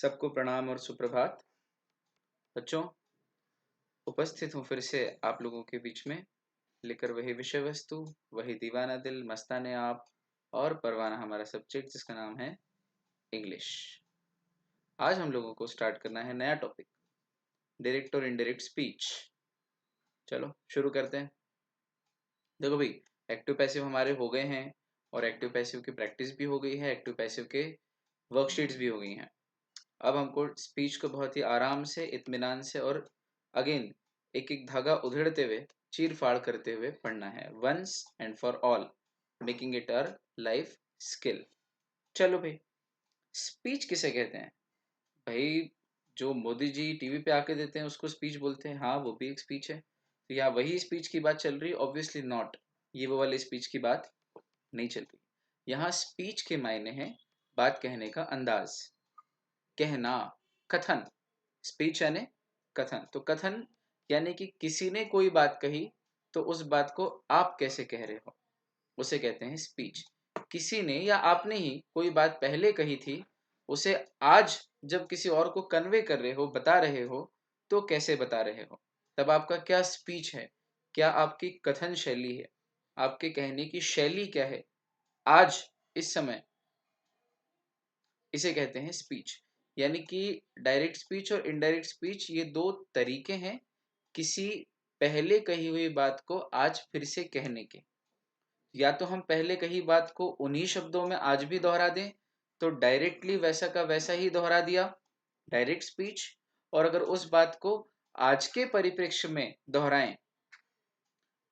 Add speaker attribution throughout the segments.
Speaker 1: सबको प्रणाम और सुप्रभात। बच्चों, उपस्थित हूँ फिर से आप लोगों के बीच में, लेकर वही विषय वस्तु, वही दीवाना दिल, मस्ताने आप और परवाना हमारा सब्जेक्ट जिसका नाम है इंग्लिश। आज हम लोगों को स्टार्ट करना है नया टॉपिक, डायरेक्ट और इनडायरेक्ट स्पीच। चलो शुरू करते हैं। देखो भाई, एक्टिव पैसिव हमारे हो गए हैं और एक्टिव पैसिव की प्रैक्टिस भी हो गई है, एक्टिव पैसिव के वर्कशीट्स भी हो गई हैं। अब हमको स्पीच को बहुत ही आराम से, इत्मीनान से और अगेन एक एक धागा उधेड़ते हुए, चीर फाड़ करते हुए पढ़ना है, once and for all, making it our life skill. चलो भाई, स्पीच किसे कहते हैं भाई? जो मोदी जी टीवी पे आके देते हैं उसको स्पीच बोलते हैं। हाँ, वो भी एक स्पीच है। तो यहाँ वही स्पीच की बात चल रही है? ऑब्वियसली नॉट, ये वो वाली स्पीच की बात नहीं चल रही। यहाँ स्पीच के मायने हैं बात कहने का अंदाज, कहना, कथन। स्पीच यानी कथन। तो कथन यानी कि किसी ने कोई बात कही तो उस बात को आप कैसे कह रहे हो, उसे कहते हैं स्पीच। किसी ने या आपने ही कोई बात पहले कही थी, उसे आज जब किसी और को कन्वे कर रहे हो, बता रहे हो, तो कैसे बता रहे हो, तब आपका क्या स्पीच है, क्या आपकी कथन शैली है, आपके कहने की शैली क्या है आज इस समय, इसे कहते हैं स्पीच। यानी कि डायरेक्ट स्पीच और इनडायरेक्ट स्पीच ये दो तरीके हैं किसी पहले कही हुई बात को आज फिर से कहने के। या तो हम पहले कही बात को उन्हीं शब्दों में आज भी दोहरा दें, तो डायरेक्टली वैसा का वैसा ही दोहरा दिया, डायरेक्ट स्पीच। और अगर उस बात को आज के परिप्रेक्ष्य में दोहराएं,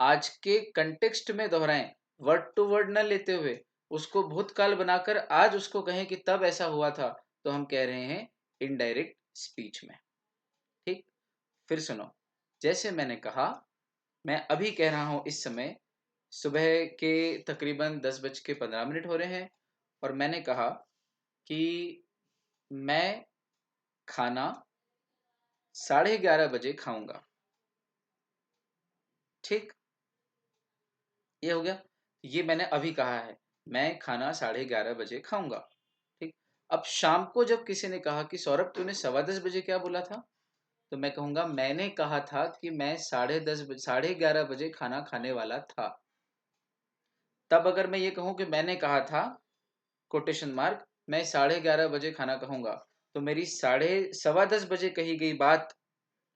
Speaker 1: आज के कंटेक्स्ट में दोहराएं, वर्ड टू वर्ड न लेते हुए उसको भूतकाल बनाकर आज उसको कहें कि तब ऐसा हुआ था, तो हम कह रहे हैं इनडायरेक्ट स्पीच में। ठीक, फिर सुनो। जैसे मैंने कहा, मैं अभी कह रहा हूं इस समय सुबह के तकरीबन 10:15 हो रहे हैं और मैंने कहा कि मैं खाना 11:30 खाऊंगा। ठीक, ये हो गया। ये मैंने अभी कहा है, मैं खाना 11:30 खाऊंगा। ठीक, अब शाम को जब किसी ने कहा कि सौरभ तूने 10:15 क्या बोला था, तो मैं कहूंगा मैंने कहा था कि मैं 11:30 खाना खाने वाला था। तब अगर मैं ये कहूं कि मैंने कहा था, कोटेशन मार्क, मैं 11:30 खाना खाऊंगा, तो मेरी 10:15 कही गई बात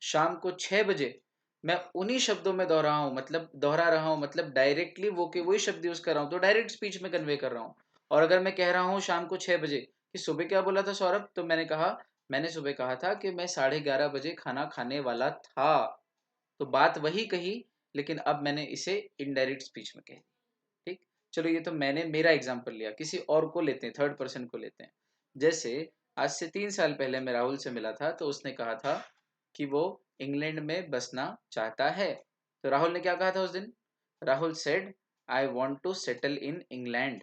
Speaker 1: शाम को 6 बजे मैं उन्हीं शब्दों में दोहरा रहा हूं, मतलब डायरेक्टली वो के वही शब्द यूज कर रहा हूं, तो डायरेक्ट स्पीच में कन्वे कर रहा हूं। और अगर मैं कह रहा हूं शाम को 6 बजे कि सुबह क्या बोला था सौरभ, तो मैंने सुबह कहा था कि मैं 11:30 खाना खाने वाला था, तो बात वही कही, लेकिन अब मैंने इसे इनडायरेक्ट स्पीच में कह दी। ठीक, चलो ये तो मैंने मेरा एग्जांपल लिया, किसी और को लेते हैं, थर्ड पर्सन को लेते हैं। जैसे आज से 3 साल पहले मैं राहुल से मिला था, तो उसने कहा था कि वो इंग्लैंड में बसना चाहता है। तो राहुल ने क्या कहा था उस दिन? Rahul said I want to settle in England.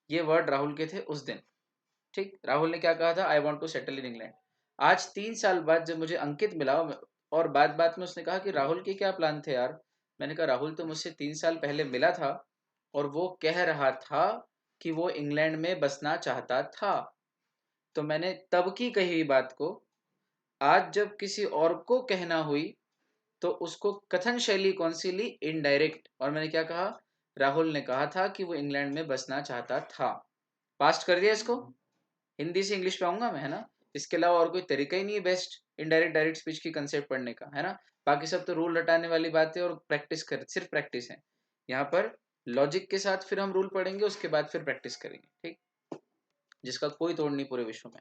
Speaker 1: ये वर्ड राहुल के थे उस दिन। ठीक, राहुल ने क्या कहा था? I want to settle in England. आज 3 साल बाद जब मुझे अंकित मिला और बात बात में उसने कहा कि राहुल के क्या प्लान थे यार, मैंने कहा राहुल तो मुझसे 3 साल पहले मिला था और वो कह रहा था कि वो इंग्लैंड में बसना चाहता था। तो मैंने तब की कही हुई बात को आज जब किसी और को कहना हुई, तो उसको कथन शैली कौन सी ली? इनडायरेक्ट। और मैंने क्या कहा? राहुल ने कहा था कि वो इंग्लैंड में बसना चाहता था। पास्ट कर दिया इसको, हिंदी से इंग्लिश पे आऊंगा मैं, है ना? इसके अलावा और कोई तरीका ही नहीं है बेस्ट इनडायरेक्ट डायरेक्ट स्पीच की कंसेप्ट पढ़ने का, है ना? बाकी सब तो रूल रटाने वाली बातें और सिर्फ प्रैक्टिस है। यहाँ पर लॉजिक के साथ फिर हम रूल पढ़ेंगे, उसके बाद फिर प्रैक्टिस करेंगे। ठीक, जिसका कोई तोड़ नहीं पूरे विश्व में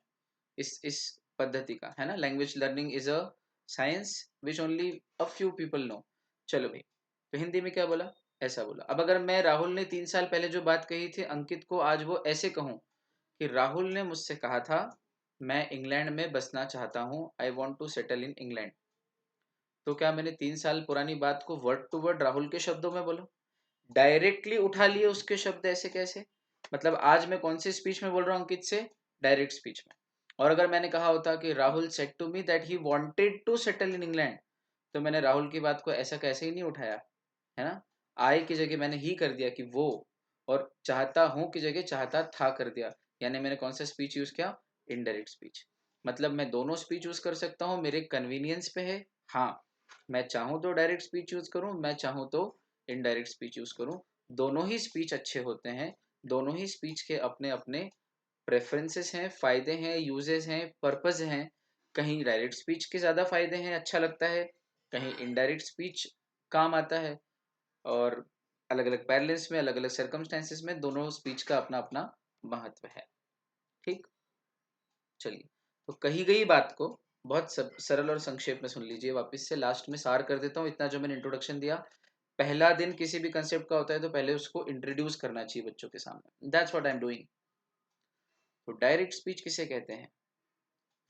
Speaker 1: इस पद्धति का, है ना? Language learning is a science which only a few people know. चलो भाई, तो हिंदी में क्या बोला? ऐसा बोला। अब अगर मैं राहुल ने 3 साल पहले जो बात कही थी अंकित को, आज वो ऐसे कहूं कि राहुल ने मुझसे कहा था मैं इंग्लैंड में बसना चाहता हूं, I want to settle in England, तो क्या मैंने 3 साल पुरानी बात को वर्ड टू वर्ड राहुल के शब्दों में बोला? डायरेक्टली उठा लिए उसके शब्द, ऐसे कैसे? मतलब आज मैं कौन सी स्पीच में बोल रहा हूँ अंकित से? डायरेक्ट स्पीच में। और अगर मैंने कहा होता कि Rahul said to me that he wanted to settle in England, तो मैंने राहुल की बात को ऐसा कैसे ही नहीं उठाया, है ना? आई की जगह मैंने ही कर दिया कि वो, और चाहता हूं की जगह चाहता था कर दिया, यानी मैंने कौन सा स्पीच यूज किया? Indirect speech. मतलब मैं दोनों स्पीच यूज कर सकता हूँ, मेरे कन्वीनियंस पे है। हाँ, मैं चाहूँ तो डायरेक्ट स्पीच यूज करूँ, मैं चाहूँ तो इनडायरेक्ट स्पीच यूज करूँ। दोनों ही स्पीच अच्छे होते हैं, दोनों ही स्पीच के अपने अपने प्रेफरेंसेस हैं, फायदे हैं, यूजेस हैं, पर्पज हैं। कहीं डायरेक्ट स्पीच के ज़्यादा फायदे हैं, अच्छा लगता है, कहीं इनडायरेक्ट स्पीच काम आता है। और अलग अलग पैरेलल्स में, अलग अलग सर्कमस्टेंसेस में दोनों स्पीच का अपना अपना महत्व है। ठीक, चलिए, तो कही गई बात को बहुत सरल और संक्षेप में सुन लीजिए। वापस से लास्ट में सार कर देता हूँ इतना जो मैंने इंट्रोडक्शन दिया। पहला दिन किसी भी कंसेप्ट का होता है तो पहले उसको इंट्रोड्यूस करना चाहिए बच्चों के सामने। That's what I am doing. तो डायरेक्ट स्पीच किसे कहते हैं?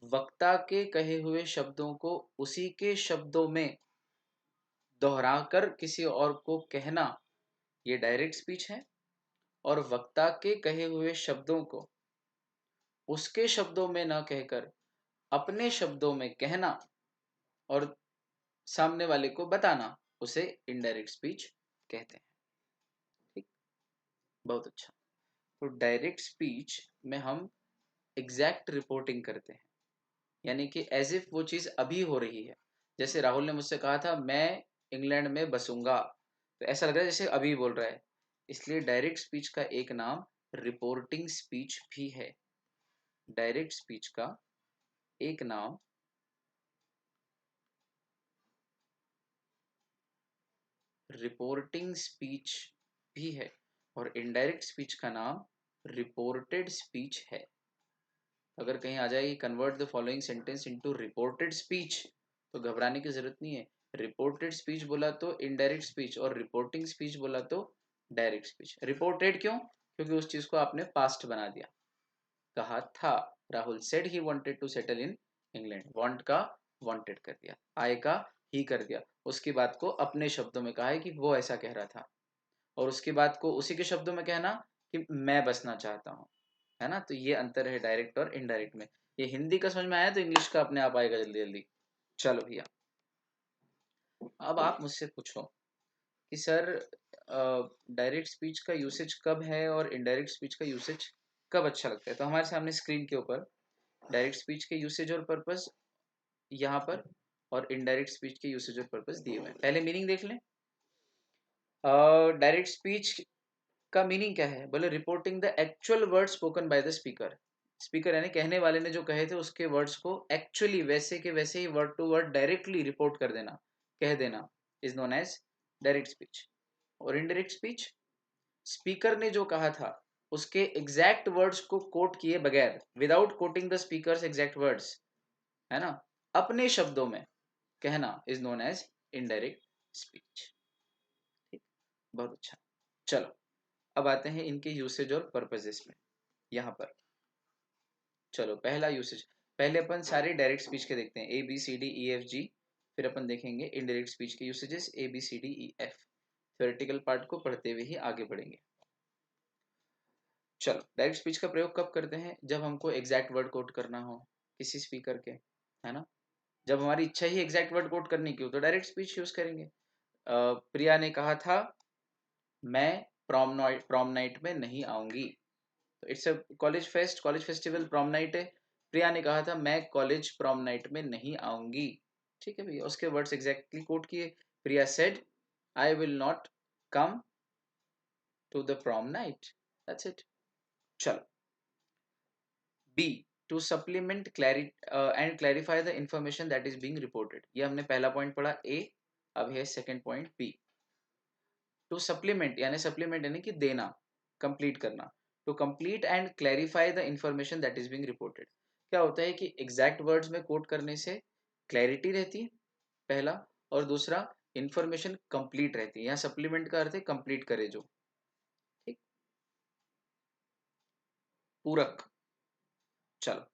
Speaker 1: वक्ता के कहे हुए शब्दों को उसी के शब्दों में दोहराकर किसी और को कहना, ये डायरेक्ट स्पीच है। और वक्ता के कहे हुए शब्दों को उसके शब्दों में न कहकर अपने शब्दों में कहना और सामने वाले को बताना, उसे इनडायरेक्ट स्पीच कहते हैं। ठीक, बहुत अच्छा। तो डायरेक्ट स्पीच में हम एग्जैक्ट रिपोर्टिंग करते हैं, यानी कि एज इफ वो चीज़ अभी हो रही है। जैसे राहुल ने मुझसे कहा था मैं इंग्लैंड में बसूंगा, तो ऐसा लग रहा है जैसे अभी बोल रहा है। इसलिए डायरेक्ट स्पीच का एक नाम रिपोर्टिंग स्पीच भी है। डायरेक्ट स्पीच का एक नाम रिपोर्टिंग स्पीच भी है और इनडायरेक्ट स्पीच का नाम रिपोर्टेड स्पीच है। अगर कहीं आ जाएगी convert the following sentence into reported speech, तो घबराने की जरूरत नहीं है। रिपोर्टेड स्पीच बोला तो इनडायरेक्ट स्पीच, और रिपोर्टिंग स्पीच बोला तो डायरेक्ट स्पीच। रिपोर्टेड क्यों? क्योंकि उस चीज को आपने पास्ट बना दिया। कहा था, Rahul said he wanted to settle in England. Want का वांटेड कर दिया, आय का ही कर दिया। उसकी बात को अपने शब्दों में कहा है कि वो ऐसा कह रहा था, और उसकी बात को उसी के शब्दों में कहना कि मैं बसना चाहता हूँ। है ना? तो ये अंतर है डायरेक्ट और इनडायरेक्ट में। ये हिंदी का समझ में आया तो इंग्लिश का अपने आप आएगा जल्दी जल्दी। चलो भैया, अब आप मुझसे पूछो कि सर डायरेक्ट स्पीच का यूसेज कब है और इनडायरेक्ट स्पीच का यूसेज कब अच्छा लगता है। तो हमारे सामने स्क्रीन के ऊपर डायरेक्ट स्पीच के यूसेज और पर्पस यहाँ पर, और इनडायरेक्ट स्पीच के यूसेज और पर्पस दिए हुए हैं। पहले मीनिंग देख लें। डायरेक्ट स्पीच का मीनिंग क्या है? बोले reporting the actual word spoken by the speaker. Speaker यानी कहने वाले ने जो कहे थे उसके वर्ड्स को एक्चुअली वैसे के वैसे ही word to word directly report कर देना, कह देना, is known as direct speech. और इनडायरेक्ट स्पीच, स्पीकर ने जो कहा था उसके एग्जैक्ट वर्ड्स को कोट किए बगैर, without quoting the speaker's exact words, है ना, अपने शब्दों में कहना, is known as indirect speech. ठीक, बहुत अच्छा। चलो, अब आते हैं इनके यूसेज और पर्पजेस में। यहाँ पर चलो, पहला यूसेज, पहले अपन सारे डायरेक्ट स्पीच के देखते हैं, A B C D E F G. फिर अपन देखेंगे इनडायरेक्ट स्पीच के usages A B C D E F. Theoretical part को पढ़ते हुए ही आगे बढ़ेंगे। चलो, डायरेक्ट स्पीच का प्रयोग कब करते हैं? जब हमको एग्जैक्ट वर्ड कोट करना हो किसी स्पीकर के, है ना। जब हमारी इच्छा ही एग्जैक्ट वर्ड कोट करने की हो तो डायरेक्ट स्पीच यूज करेंगे। प्रिया ने कहा था मैं प्रॉम नाइट में नहीं आऊंगी। तो it's a college fest, college festival, prom night है। प्रिया ने कहा था मैं कॉलेज प्रॉम नाइट में नहीं आऊंगी। ठीक है भैया, उसके वर्ड्स एग्जैक्टली कोट किए। Priya said I will not come to the prom night. That's it. चलो, B, to supplement and clarify the information that is being reported. ये हमने पहला पॉइंट पढ़ा ए, अब है second point B. To supplement यानी कि देना, कंप्लीट करना। To complete and clarify the information that is being reported. क्या होता है कि एग्जैक्ट वर्ड्स में कोट करने से क्लैरिटी रहती है, पहला, और दूसरा इंफॉर्मेशन कंप्लीट रहती है। यहाँ सप्लीमेंट का अर्थ है कंप्लीट करे जो। ठीक, पूरक। चलो,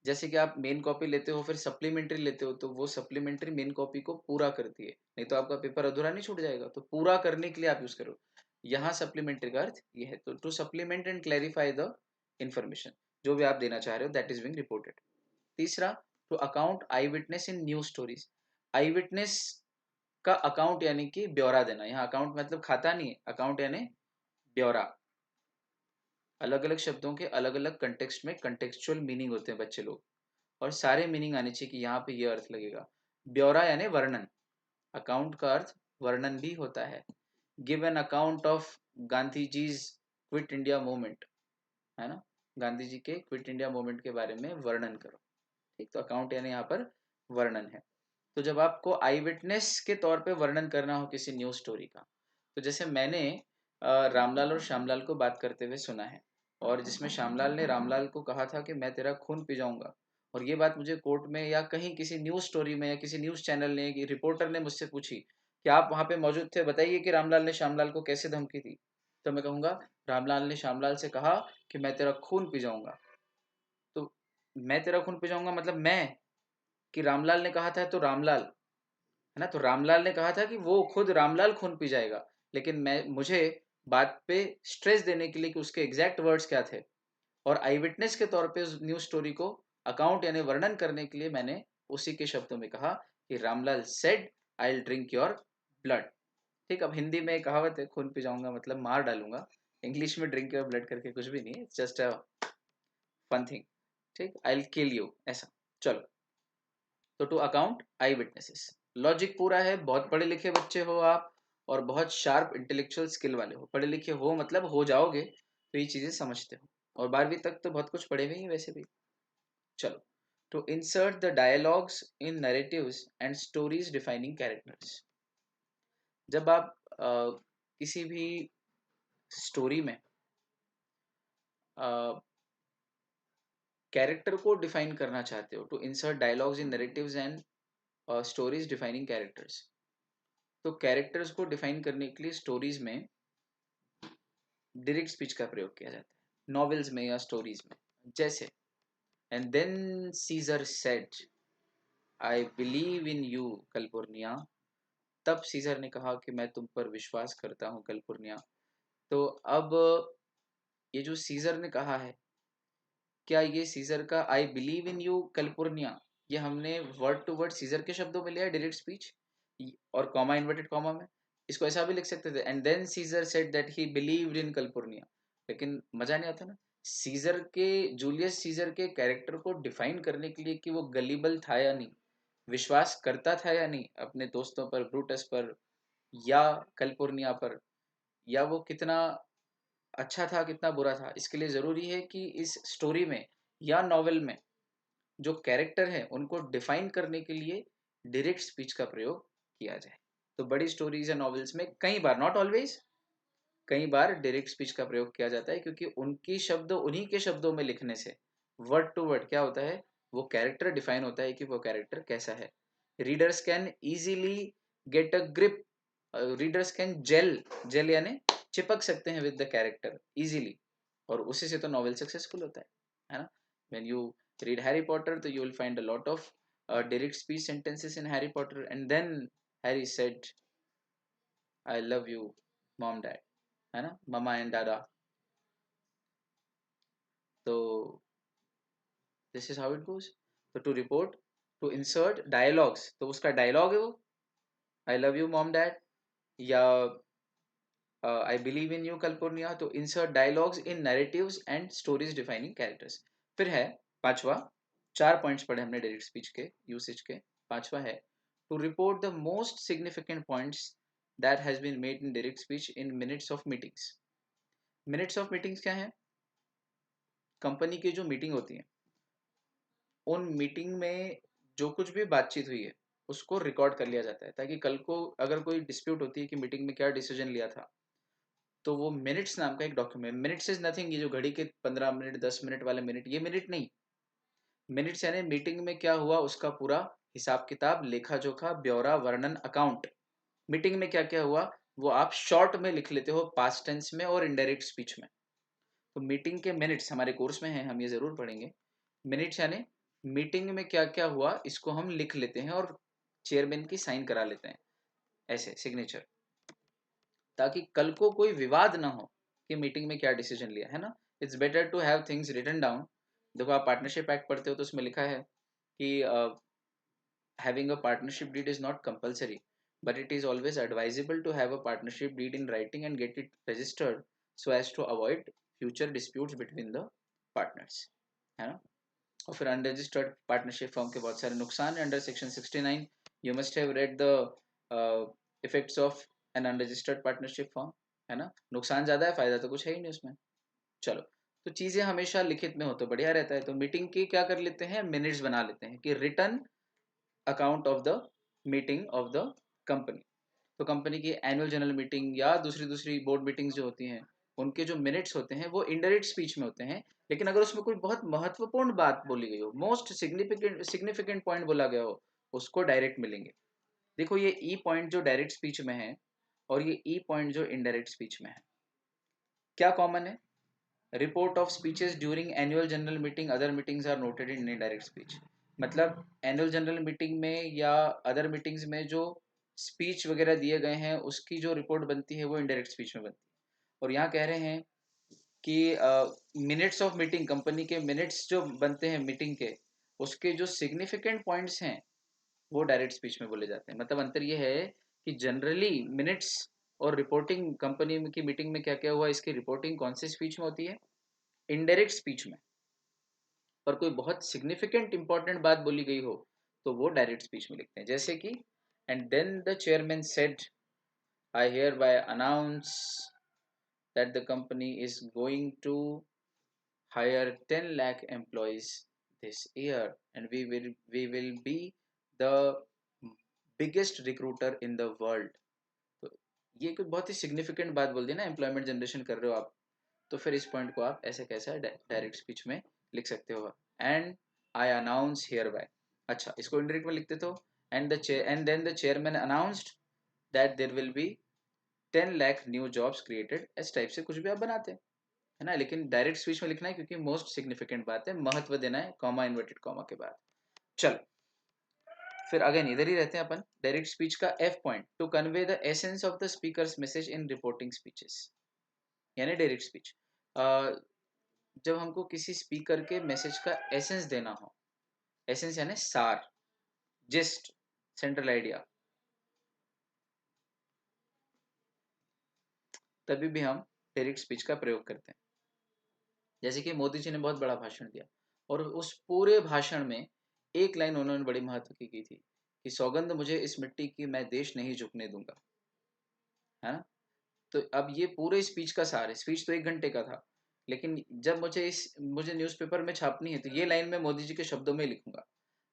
Speaker 1: जैसे कि आप मेन कॉपी लेते हो फिर सप्लीमेंट्री लेते हो, तो वो सप्लीमेंट्री मेन कॉपी को पूरा करती है, नहीं तो आपका पेपर अधूरा नहीं छूट जाएगा। तो पूरा करने के लिए आप यूज करो। यहाँ सप्लीमेंट्री का अर्थ ये है। तो to supplement and clarify the information, जो भी आप देना चाह रहे हो दैट इज बीइंग रिपोर्टेड। तीसरा, to account eyewitness in news stories. Eyewitness का अकाउंट यानी कि ब्यौरा देना। यहाँ अकाउंट मतलब खाता नहीं है, अकाउंट यानी ब्यौरा। अलग अलग शब्दों के अलग अलग कंटेक्स्ट में कंटेक्चुअल मीनिंग होते हैं बच्चे लोग। और सारे मीनिंग आने चाहिए कि यहाँ पे ये अर्थ लगेगा। ब्यौरा यानी वर्णन, अकाउंट का अर्थ वर्णन भी होता है। Give an account of Gandhi ji's quit India movement, है ना, गांधी जी के क्विट इंडिया मूवमेंट के बारे में वर्णन करो। ठीक, तो अकाउंट यानी यहाँ पर वर्णन है। तो जब आपको आई विटनेस के तौर पे वर्णन करना हो किसी न्यूज स्टोरी का, तो जैसे मैंने रामलाल और श्यामलाल को बात करते हुए सुना है, और जिसमें श्यामलाल ने रामलाल को कहा था कि मैं तेरा खून पी जाऊंगा, और ये बात मुझे कोर्ट में या कहीं किसी न्यूज स्टोरी में या किसी न्यूज चैनल ने, कि रिपोर्टर ने मुझसे पूछी कि आप वहां पे मौजूद थे, बताइए कि रामलाल ने श्यामलाल को कैसे धमकी दी, तो मैं कहूंगा रामलाल ने श्यामलाल से कहा कि मैं तेरा खून पी जाऊंगा। तो मैं तेरा खून पी जाऊंगा मतलब मैं, कि रामलाल ने कहा था तो रामलाल, है ना, तो रामलाल ने कहा था कि वो खुद रामलाल खून पी जाएगा, लेकिन मैं, मुझे बात पे स्ट्रेस देने के लिए कि उसके एग्जैक्ट वर्ड्स क्या थे, और आई विटनेस के तौर पे उस न्यूज स्टोरी को अकाउंट यानी वर्णन करने के लिए मैंने उसी के शब्दों में कहा कि Ramlal said I will drink your blood. ठीक, अब हिंदी में कहावत है खून पी जाऊंगा मतलब मार डालूंगा, इंग्लिश में ड्रिंक योर ब्लड करके कुछ भी नहीं है, जस्ट अ फन थिंग। ठीक, आई विल किल यू ऐसा। चलो, तो to account eyewitnesses, logic पूरा है, बहुत पढ़े लिखे बच्चे हो आप और बहुत शार्प इंटेलेक्चुअल स्किल वाले हो, पढ़े लिखे हो मतलब हो जाओगे तो ये चीजें समझते हो, और 12वीं तक तो बहुत कुछ पढ़े हुए हैं वैसे भी। चलो, to insert the dialogues in narratives and stories defining characters, जब आप किसी भी स्टोरी में कैरेक्टर को डिफाइन करना चाहते हो, to insert dialogues in narratives and stories defining characters, तो कैरेक्टर्स को डिफाइन करने के लिए स्टोरीज में डायरेक्ट स्पीच का प्रयोग किया जाता है, नॉवेल्स में या स्टोरीज में। जैसे, and then Caesar said I believe in you Calpurnia, तब सीजर ने कहा कि मैं तुम पर विश्वास करता हूँ कलपुर्निया। तो अब ये जो सीजर ने कहा है, क्या ये सीजर का आई बिलीव इन यू कलपुर्निया, ये हमने वर्ड टू वर्ड सीजर के शब्दों में लिया है डायरेक्ट स्पीच, और कॉमा इन्वर्टेड कॉमा में, इसको ऐसा भी लिख सकते थे, and then Caesar said that he believed in Calpurnia, लेकिन मजा नहीं आता ना। सीजर के, जूलियस सीजर के कैरेक्टर को डिफाइन करने के लिए कि वो गलीबल था या नहीं, विश्वास करता था या नहीं अपने दोस्तों पर, ब्रूटस पर या कलपुर्निया पर, या वो कितना अच्छा था कितना बुरा था, इसके लिए जरूरी है कि इस स्टोरी में या नॉवेल में जो कैरेक्टर है उनको डिफाइन करने के लिए डायरेक्ट स्पीच का प्रयोग किया जाए। तो बड़ी स्टोरीज या नॉवेल्स में कई बार, नॉट ऑलवेज, कई बार डायरेक्ट स्पीच का प्रयोग किया जाता है, क्योंकि उनकी शब्द उन्हीं के शब्दों में लिखने से वर्ड टू वर्ड क्या होता है, वो कैरेक्टर डिफाइन होता है कि वो कैरेक्टर कैसा है। Readers can easily get a grip, readers can gel, gel यानी चिपक सकते हैं विद द कैरेक्टर इजीली, और उसी से तो नॉवेल सक्सेसफुल होता है ना। When you read Harry Potter, तो you will find a lot of direct speech sentences in Harry Potter, and then Harry said, "I love you, mom, dad," है ना, mama and dada। तो this is how it goes। तो to report, to insert dialogues, तो उसका dialogue है वो I love you, mom, dad, या I believe in you, Kalpurnia, तो insert dialogues in narratives and stories defining characters। फिर है पांचवा, चार पॉइंट्स पढ़े हमने डायरेक्ट स्पीच के यूसेज के, पांचवा है to report the most significant points that has been made in direct speech in minutes of meetings. Minutes of meetings क्या है, कंपनी की जो मीटिंग होती है, उन मीटिंग में जो कुछ भी बातचीत हुई है उसको रिकॉर्ड कर लिया जाता है, ताकि कल को अगर कोई डिस्प्यूट होती है कि मीटिंग में क्या डिसीजन लिया था, तो वो मिनट्स नाम का एक डॉक्यूमेंट, मिनट्स इज नथिंग, ये जो घड़ी के 15 मिनट 10 मिनट वाले मिनट, ये मिनट नहीं, मिनट्स यानी मीटिंग में क्या हुआ उसका पूरा हिसाब किताब, लेखा जोखा, ब्यौरा, वर्णन, अकाउंट। मीटिंग में क्या क्या हुआ वो आप शॉर्ट में लिख लेते हो, पास्ट टेंस में और इनडायरेक्ट स्पीच में। तो मीटिंग के मिनट्स हमारे कोर्स में है, हम ये जरूर पढ़ेंगे। मिनट्स यानी मीटिंग में क्या क्या हुआ इसको हम लिख लेते हैं और चेयरमैन की साइन करा लेते हैं, ऐसे सिग्नेचर, ताकि कल को कोई विवाद ना हो कि मीटिंग में क्या डिसीजन लिया, है ना। It's better to have things written down. देखो आप पार्टनरशिप एक्ट पढ़ते हो तो उसमें लिखा है कि having a partnership deed is not compulsory, but it is always advisable to have a partnership deed in writing and get it registered so as to avoid future disputes between the partners, है ना। और फिर unregistered partnership form के बहुत सारे नुकसान है under section 69। You must have read the effects of N unregistered partnership form, है ना। नुकसान ज़्यादा है, फ़ायदा तो कुछ है ही नहीं उसमें। चलो, तो चीज़ें हमेशा लिखित में हो तो बढ़िया रहता है। तो मीटिंग की क्या कर लेते हैं, मिनट्स बना लेते हैं कि return account of the meeting of the company. तो कंपनी की एनुअल जनरल मीटिंग या दूसरी दूसरी बोर्ड मीटिंग्स जो होती हैं, उनके जो मिनट्स होते हैं वो इनडायरेक्ट स्पीच में होते हैं। लेकिन अगर उसमें कोई बहुत महत्वपूर्ण बात बोली गई हो, मोस्ट सिग्निफिकेंट सिग्निफिकेंट पॉइंट बोला गया हो, उसको डायरेक्ट मिलेंगे। देखो ये ई पॉइंट जो डायरेक्ट स्पीच में है और ये ई पॉइंट जो इनडायरेक्ट स्पीच में है, क्या कॉमन है? Report of speeches during annual general meeting other meetings are noted in indirect speech. मतलब एनुअल जनरल मीटिंग में या अदर मीटिंग्स में जो स्पीच वगैरह दिए गए हैं उसकी जो रिपोर्ट बनती है वो इनडायरेक्ट स्पीच में बनती है। और यहाँ कह रहे हैं कि मिनट्स ऑफ मीटिंग, कंपनी के मिनट्स जो बनते हैं मीटिंग के, उसके जो सिग्निफिकेंट पॉइंट्स हैं वो डायरेक्ट स्पीच में बोले जाते हैं। मतलब अंतर ये है कि जनरली मिनट्स और रिपोर्टिंग, कंपनी की मीटिंग में क्या क्या हुआ इसकी रिपोर्टिंग कौन सी स्पीच में होती है, इनडायरेक्ट स्पीच में। पर कोई बहुत सिग्निफिकेंट इंपॉर्टेंट बात बोली गई हो तो वो डायरेक्ट स्पीच में लिखते हैं। जैसे कि and then the chairman said I hereby announce that the company is going to hire 10 lakh employees this year and we will be the biggest recruiter in the world। तो ये कुछ बहुत ही significant बात बोल दी ना, employment generation कर रहे हो आप, तो फिर इस पॉइंट को आप ऐसे कैसा डायरेक्ट स्पीच में लिख सकते हो। And I announce hereby, अच्छा इसको इनडायरेक्ट में लिखते तो and then the chairman announced that there will be 10 lakh new jobs created, इस टाइप से कुछ भी आप बनाते हैं, है ना। लेकिन डायरेक्ट स्पीच में लिखना है क्योंकि मोस्ट सिग्निफिकेंट बात है, महत्व देना है कॉमा इन्वर्टेड कॉमा के बाद। चलो फिर अगेन इधर ही रहते हैं अपन, डायरेक्ट स्पीच का F point, to convey the essence of the speaker's message in reporting speeches. यानी डायरेक्ट स्पीच, जब हमको किसी स्पीकर के मैसेज का एसेंस देना हो, एसेंस यानी सार, जिस्ट, सेंट्रल आइडिया, तभी भी हम डायरेक्ट स्पीच का प्रयोग करते हैं। जैसे कि मोदी जी ने बहुत बड़ा भाषण दिया और उस पूरे भाषण में एक लाइन उन्होंने बड़ी महत्व की थी कि सौगंध मुझे इस मिट्टी की, मैं देश नहीं झुकने दूंगा, है ना। तो अब ये पूरे स्पीच का सार है, स्पीच तो 1 घंटे का था, लेकिन जब मुझे न्यूज़पेपर में छापनी है तो ये लाइन मैं मोदी जी के शब्दों में लिखूंगा।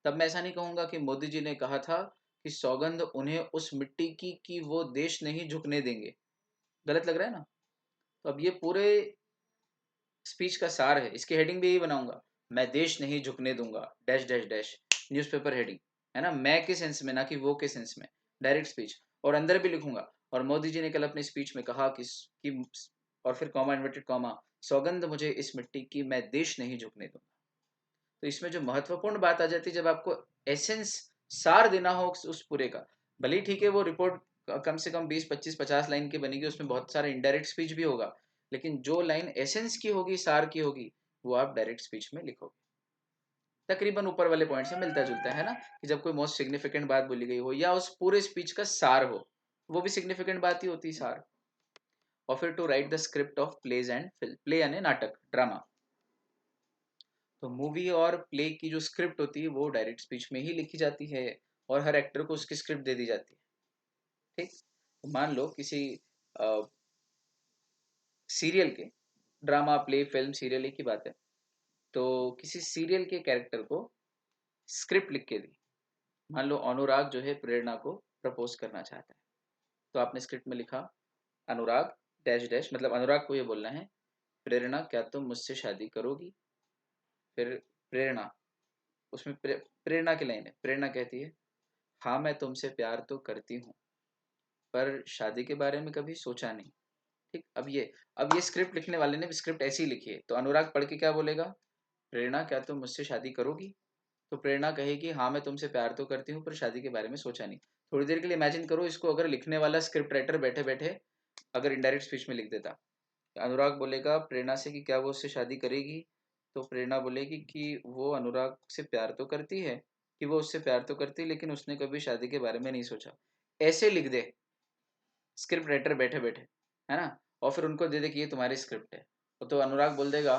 Speaker 1: तब मैं ऐसा नहीं कहूंगा कि मोदी जी ने कहा था कि सौगंध उन्हें उस मिट्टी की कि वो देश नहीं झुकने देंगे, गलत लग रहा है ना। तो अब ये पूरे स्पीच का सार है, इसकी हेडिंग भी यही बनाऊंगा, मैं देश नहीं झुकने दूंगा dash dash dash, newspaper heading, है ना, मैं के सेंस में ना कि वो के सेंस में, डायरेक्ट स्पीच। और अंदर भी लिखूंगा और मोदी जी ने कल अपनी स्पीच में कहा कि और फिर कॉमा इन्वर्टेड कॉमा, सौगंध मुझे इस मिट्टी की, मैं देश नहीं झुकने दूंगा। तो इसमें जो महत्वपूर्ण बात आ जाती है जब आपको एसेंस, सार देना हो उस पूरे का, भले ही ठीक है वो रिपोर्ट कम से कम 20 25 50 लाइन की बनेगी, उसमें बहुत सारा इनडायरेक्ट स्पीच भी होगा, लेकिन जो लाइन एसेंस की होगी, सार की होगी, वो आप डायरेक्ट स्पीच में लिखोगे। तकरीबन ऊपर वाले पॉइंट से मिलता जुलता है ना, कि जब कोई मोस्ट सिग्निफिकेंट बात बोली गई हो या उस पूरे स्पीच का सार हो, वो भी सिग्निफिकेंट बात ही होती है सार। और फिर to write the script of plays and film, play यानी नाटक, ड्रामा। तो मूवी और प्ले की जो स्क्रिप्ट होती है वो डायरेक्ट स्पीच में ही लिखी जाती है और हर एक्टर को उसकी स्क्रिप्ट दे दी जाती है, ठीक। तो मान लो किसी सीरियल के, ड्रामा प्ले फिल्म सीरियल एक ही बात है, तो किसी सीरियल के कैरेक्टर को स्क्रिप्ट लिख के दी। मान लो अनुराग जो है प्रेरणा को प्रपोज करना चाहता है, तो आपने स्क्रिप्ट में लिखा अनुराग डैश डैश, मतलब अनुराग को ये बोलना है प्रेरणा क्या तुम मुझसे शादी करोगी। फिर प्रेरणा, उसमें प्रेरणा की लाइन है, प्रेरणा कहती है हाँ मैं तुमसे प्यार तो करती हूँ पर शादी के बारे में कभी सोचा नहीं, ठीक। अब ये स्क्रिप्ट लिखने वाले ने भी स्क्रिप्ट ऐसी ही लिखी है, तो अनुराग पढ़ के क्या बोलेगा, प्रेरणा क्या तुम मुझसे शादी करोगी। तो प्रेरणा कहेगी हाँ मैं तुमसे प्यार तो करती हूँ पर शादी के बारे में सोचा नहीं। थोड़ी देर के लिए इमेजिन करो इसको, अगर लिखने वाला स्क्रिप्ट राइटर बैठे बैठे अगर इनडायरेक्ट स्पीच में लिख देता, अनुराग बोलेगा प्रेरणा से कि क्या वो उससे शादी करेगी, तो प्रेरणा बोलेगी कि वो अनुराग से प्यार तो करती है, कि वो उससे प्यार तो करती है लेकिन उसने कभी शादी के बारे में नहीं सोचा। ऐसे लिख दे स्क्रिप्ट राइटर बैठे बैठे, है ना। और फिर उनको दे दे कि ये तुम्हारी स्क्रिप्ट है, तो अनुराग बोल देगा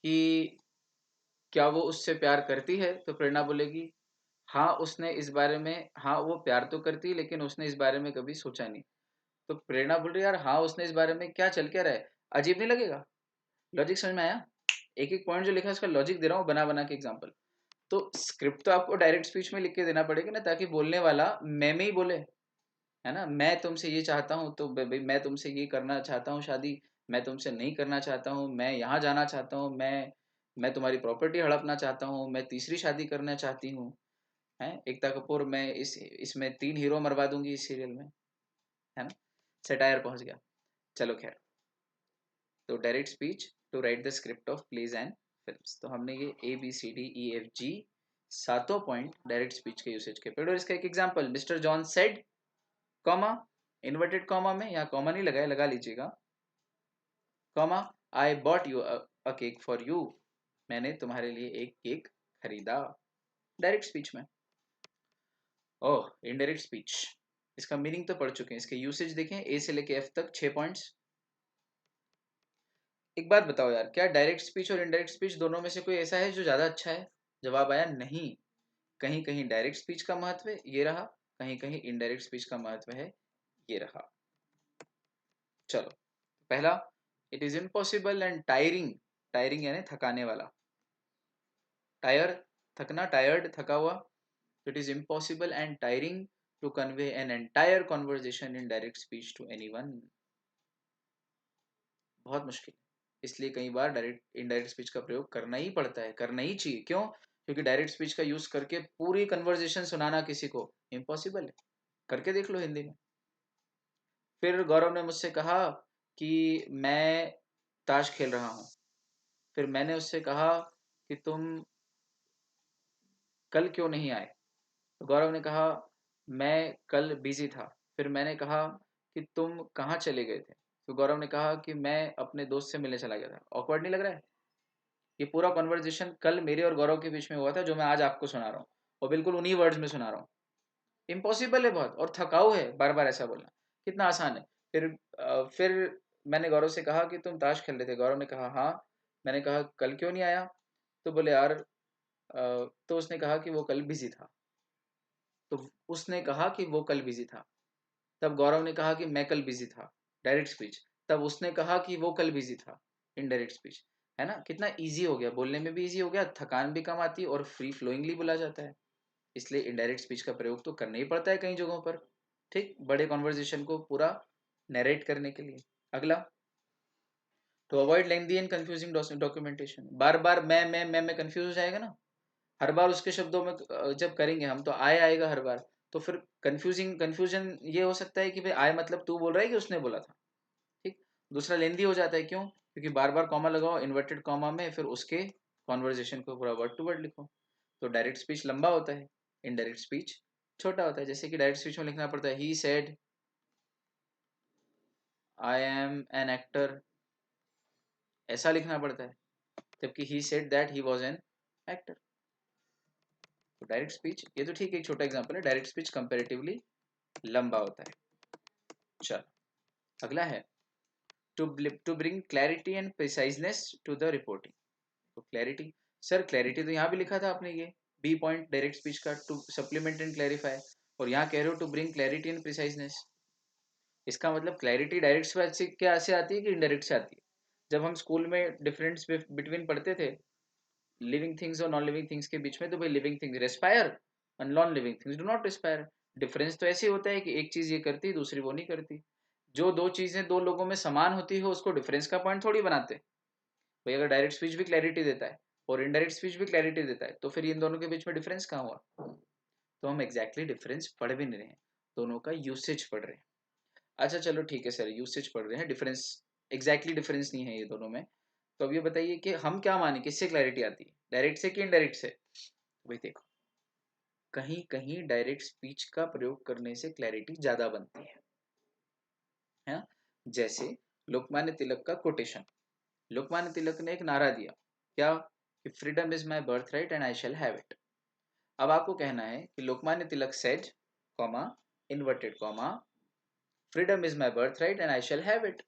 Speaker 1: कि क्या वो उससे प्यार करती है? तो प्रेरणा बोलेगी हाँ, उसने इस बारे में, हाँ वो प्यार तो करती है लेकिन उसने इस बारे में कभी सोचा नहीं। तो प्रेरणा बोल रही है यार हाँ उसने इस बारे में क्या चल क्या रहा है, अजीब नहीं लगेगा? लॉजिक समझ में आया? एक एक पॉइंट जो लिखा है उसका लॉजिक दे रहा हूँ बना बना के एग्जाम्पल। तो स्क्रिप्ट तो आपको डायरेक्ट स्पीच में लिख के देना पड़ेगा ना, ताकि बोलने वाला मैं में ही बोले, है ना। मैं तुमसे ये चाहता हूँ तो भाई मैं तुमसे ये करना चाहता हूँ शादी, मैं तुमसे नहीं करना चाहता हूँ, मैं यहाँ जाना चाहता हूँ, मैं तुम्हारी प्रॉपर्टी हड़पना चाहता हूँ, मैं तीसरी शादी करना चाहती हूँ, है एकता कपूर, मैं इसमें 3 हीरो मरवा दूंगी इस सीरियल में, है ना। सेटायर पहुंच गया। चलो खैर, तो direct speech to write the script of plays and films. तो हमने ये ABCDEFG सातों पॉइंट डायरेक्ट स्पीच के यूसेज के पढ़े। और इसका एक example, Mister John said, comma, inverted comma में, यहाँ कॉमा नहीं लगाए, लगा लीजिएगा, comma, I bought you a cake for you, मैंने तुम्हारे लिए एक केक खरीदा, डायरेक्ट स्पीच में। ओह, इनडायरेक्ट स्पीच, इसका मीनिंग तो पढ़ चुके हैं, इसके यूसेज देखें ए से लेके एफ तक 6 पॉइंट्स। एक बात बताओ यार, क्या डायरेक्ट स्पीच और इनडायरेक्ट स्पीच दोनों में से कोई ऐसा है जो ज्यादा अच्छा है? जवाब आया नहीं। कहीं कहीं डायरेक्ट स्पीच का महत्व है, ये रहा, कहीं कहीं इनडायरेक्ट स्पीच का महत्व है, ये रहा। चलो, पहला, it is impossible and tiring, tiring यानी थकाने वाला, टायर, थकना, टायर्ड, थका हुआ। It is impossible and tiring to convey an entire conversation in direct speech to anyone, बहुत मुश्किल, इसलिए कई बार डायरेक्ट इनडायरेक्ट स्पीच का प्रयोग करना ही पड़ता है, करना ही चाहिए। क्यों? क्योंकि डायरेक्ट स्पीच का यूज करके पूरी कन्वर्जेशन सुनाना किसी को इम्पॉसिबल है। करके देख लो हिंदी में। फिर गौरव ने मुझसे कहा कि मैं ताश खेल रहा हूँ, फिर मैंने उससे कहा कि तुम कल क्यों नहीं आए? तो गौरव ने कहा मैं कल बिजी था, फिर मैंने कहा कि तुम कहाँ चले गए थे? तो गौरव ने कहा कि मैं अपने दोस्त से मिलने चला गया था। ऑकवर्ड नहीं लग रहा है? ये पूरा कन्वर्जेशन कल मेरे और गौरव के बीच में हुआ था, जो मैं आज आपको सुना रहा हूँ, और बिल्कुल उन्हीं वर्ड्स में सुना रहा हूँ। इम्पॉसिबल है बहुत, और थकाऊ है बार बार ऐसा बोलना। कितना आसान है। फिर मैंने गौरव से कहा कि तुम ताश खेल रहे थे? गौरव ने कहा हाँ। मैंने कहा कल क्यों नहीं आया? तो बोले यार तो उसने कहा कि वो कल बिजी था। तो उसने कहा कि वो कल बिजी था, तब गौरव ने कहा कि मैं कल बिजी था, डायरेक्ट स्पीच। तब उसने कहा कि वो कल बिजी था, इनडायरेक्ट स्पीच। है ना, कितना इजी हो गया, बोलने में भी इजी हो गया, थकान भी कम आती है, और फ्री फ्लोइंगली बोला जाता है। इसलिए इनडायरेक्ट स्पीच का प्रयोग तो करना ही पड़ता है कई जगहों पर, ठीक, बड़े कॉन्वर्जेशन को पूरा नरेट करने के लिए। अगला, to avoid lengthy and confusing documentation, बार बार मैं कंफ्यूज हो जाएगा ना, हर बार उसके शब्दों में जब करेंगे हम तो आए आएगा हर बार, तो फिर कंफ्यूजन ये हो सकता है कि भाई आए मतलब तू बोल रहा है कि उसने बोला था, ठीक। दूसरा, लेंदी हो जाता है, क्यों? क्योंकि बार बार कॉमा लगाओ इन्वर्टेड कॉमा में, फिर उसके कॉन्वर्जेशन को पूरा वर्ड टू वर्ड लिखो। तो डायरेक्ट स्पीच लंबा होता है, इनडायरेक्ट स्पीच छोटा होता है। जैसे कि डायरेक्ट स्पीच में लिखना पड़ता है he said I am an actor, ऐसा लिखना पड़ता है, जबकि ही said that he was an actor. तो डायरेक्ट स्पीच, ये तो ठीक है, एक छोटा एग्जाम्पल है, डायरेक्ट स्पीच कंपेरेटिवली लंबा होता है। चल, अगला है to bring clarity and preciseness to the reporting. तो क्लैरिटी, सर क्लैरिटी तो यहाँ भी लिखा था आपने, ये बी पॉइंट डायरेक्ट स्पीच का, टू सप्लीमेंट एंड क्लैरिफाई, और यहाँ कह रहे हो to bring clarity and preciseness. इसका मतलब क्लैरिटी डायरेक्ट स्पीच से क्या से आती है कि इनडायरेक्ट से आती है? जब हम स्कूल में डिफरेंस बिटवीन पढ़ते थे, लिविंग थिंग्स और नॉन लिविंग थिंग्स के बीच में, तो भाई living things respire and non living things do not respire. Difference तो ऐसे होता है कि एक चीज ये करती है, दूसरी वो नहीं करती। जो दो चीजें दो लोगों में समान होती है उसको डिफरेंस का पॉइंट थोड़ी बनाते। भाई अगर डायरेक्ट स्पीच भी क्लैरिटी देता है और इनडायरेक्ट स्पीच भी क्लैरिटी देता है, तो फिर इन दोनों के बीच में डिफरेंस कहाँ हुआ? तो हम एग्जैक्टली डिफरेंस पढ़ भी नहीं रहे हैं, दोनों का यूसेज पढ़ रहे हैं। अच्छा चलो ठीक है सर, यूसेज पढ़ रहे हैं, डिफरेंस, एग्जैक्टली डिफरेंस नहीं है ये दोनों में। तो अब ये बताइए कि हम क्या माने, किससे क्लैरिटी आती है, डायरेक्ट से कि इनडायरेक्ट से? भाई देखो, कहीं कहीं डायरेक्ट स्पीच का प्रयोग करने से क्लैरिटी ज्यादा बनती है ना? जैसे लोकमान्य तिलक का कोटेशन, लोकमान्य तिलक ने एक नारा दिया, क्या? कि freedom is my birth right and I shall have it. अब आपको कहना है कि Lokmanya Tilak said, comma, inverted comma, freedom is my birth right and I shall have it,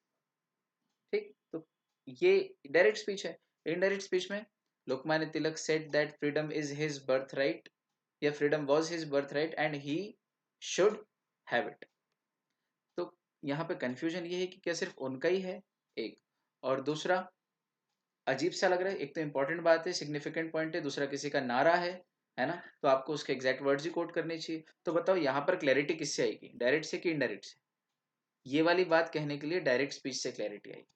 Speaker 1: ठीक। तो ये डायरेक्ट स्पीच है। इनडायरेक्ट स्पीच में Lokmanya Tilak said that freedom is his birth right, या freedom was his birth right and he should have it. तो यहाँ पे confusion ये है कि क्या सिर्फ उनका ही है, एक, और दूसरा अजीब सा लग रहा है। एक तो इंपॉर्टेंट बात है, सिग्निफिकेंट पॉइंट है, दूसरा किसी का नारा है ना, तो आपको उसके एग्जैक्ट वर्ड्स ही कोट करने चाहिए। तो बताओ यहाँ पर क्लैरिटी किससे आएगी, डायरेक्ट से कि इनडायरेक्ट से? ये वाली बात कहने के लिए डायरेक्ट स्पीच से क्लैरिटी आएगी,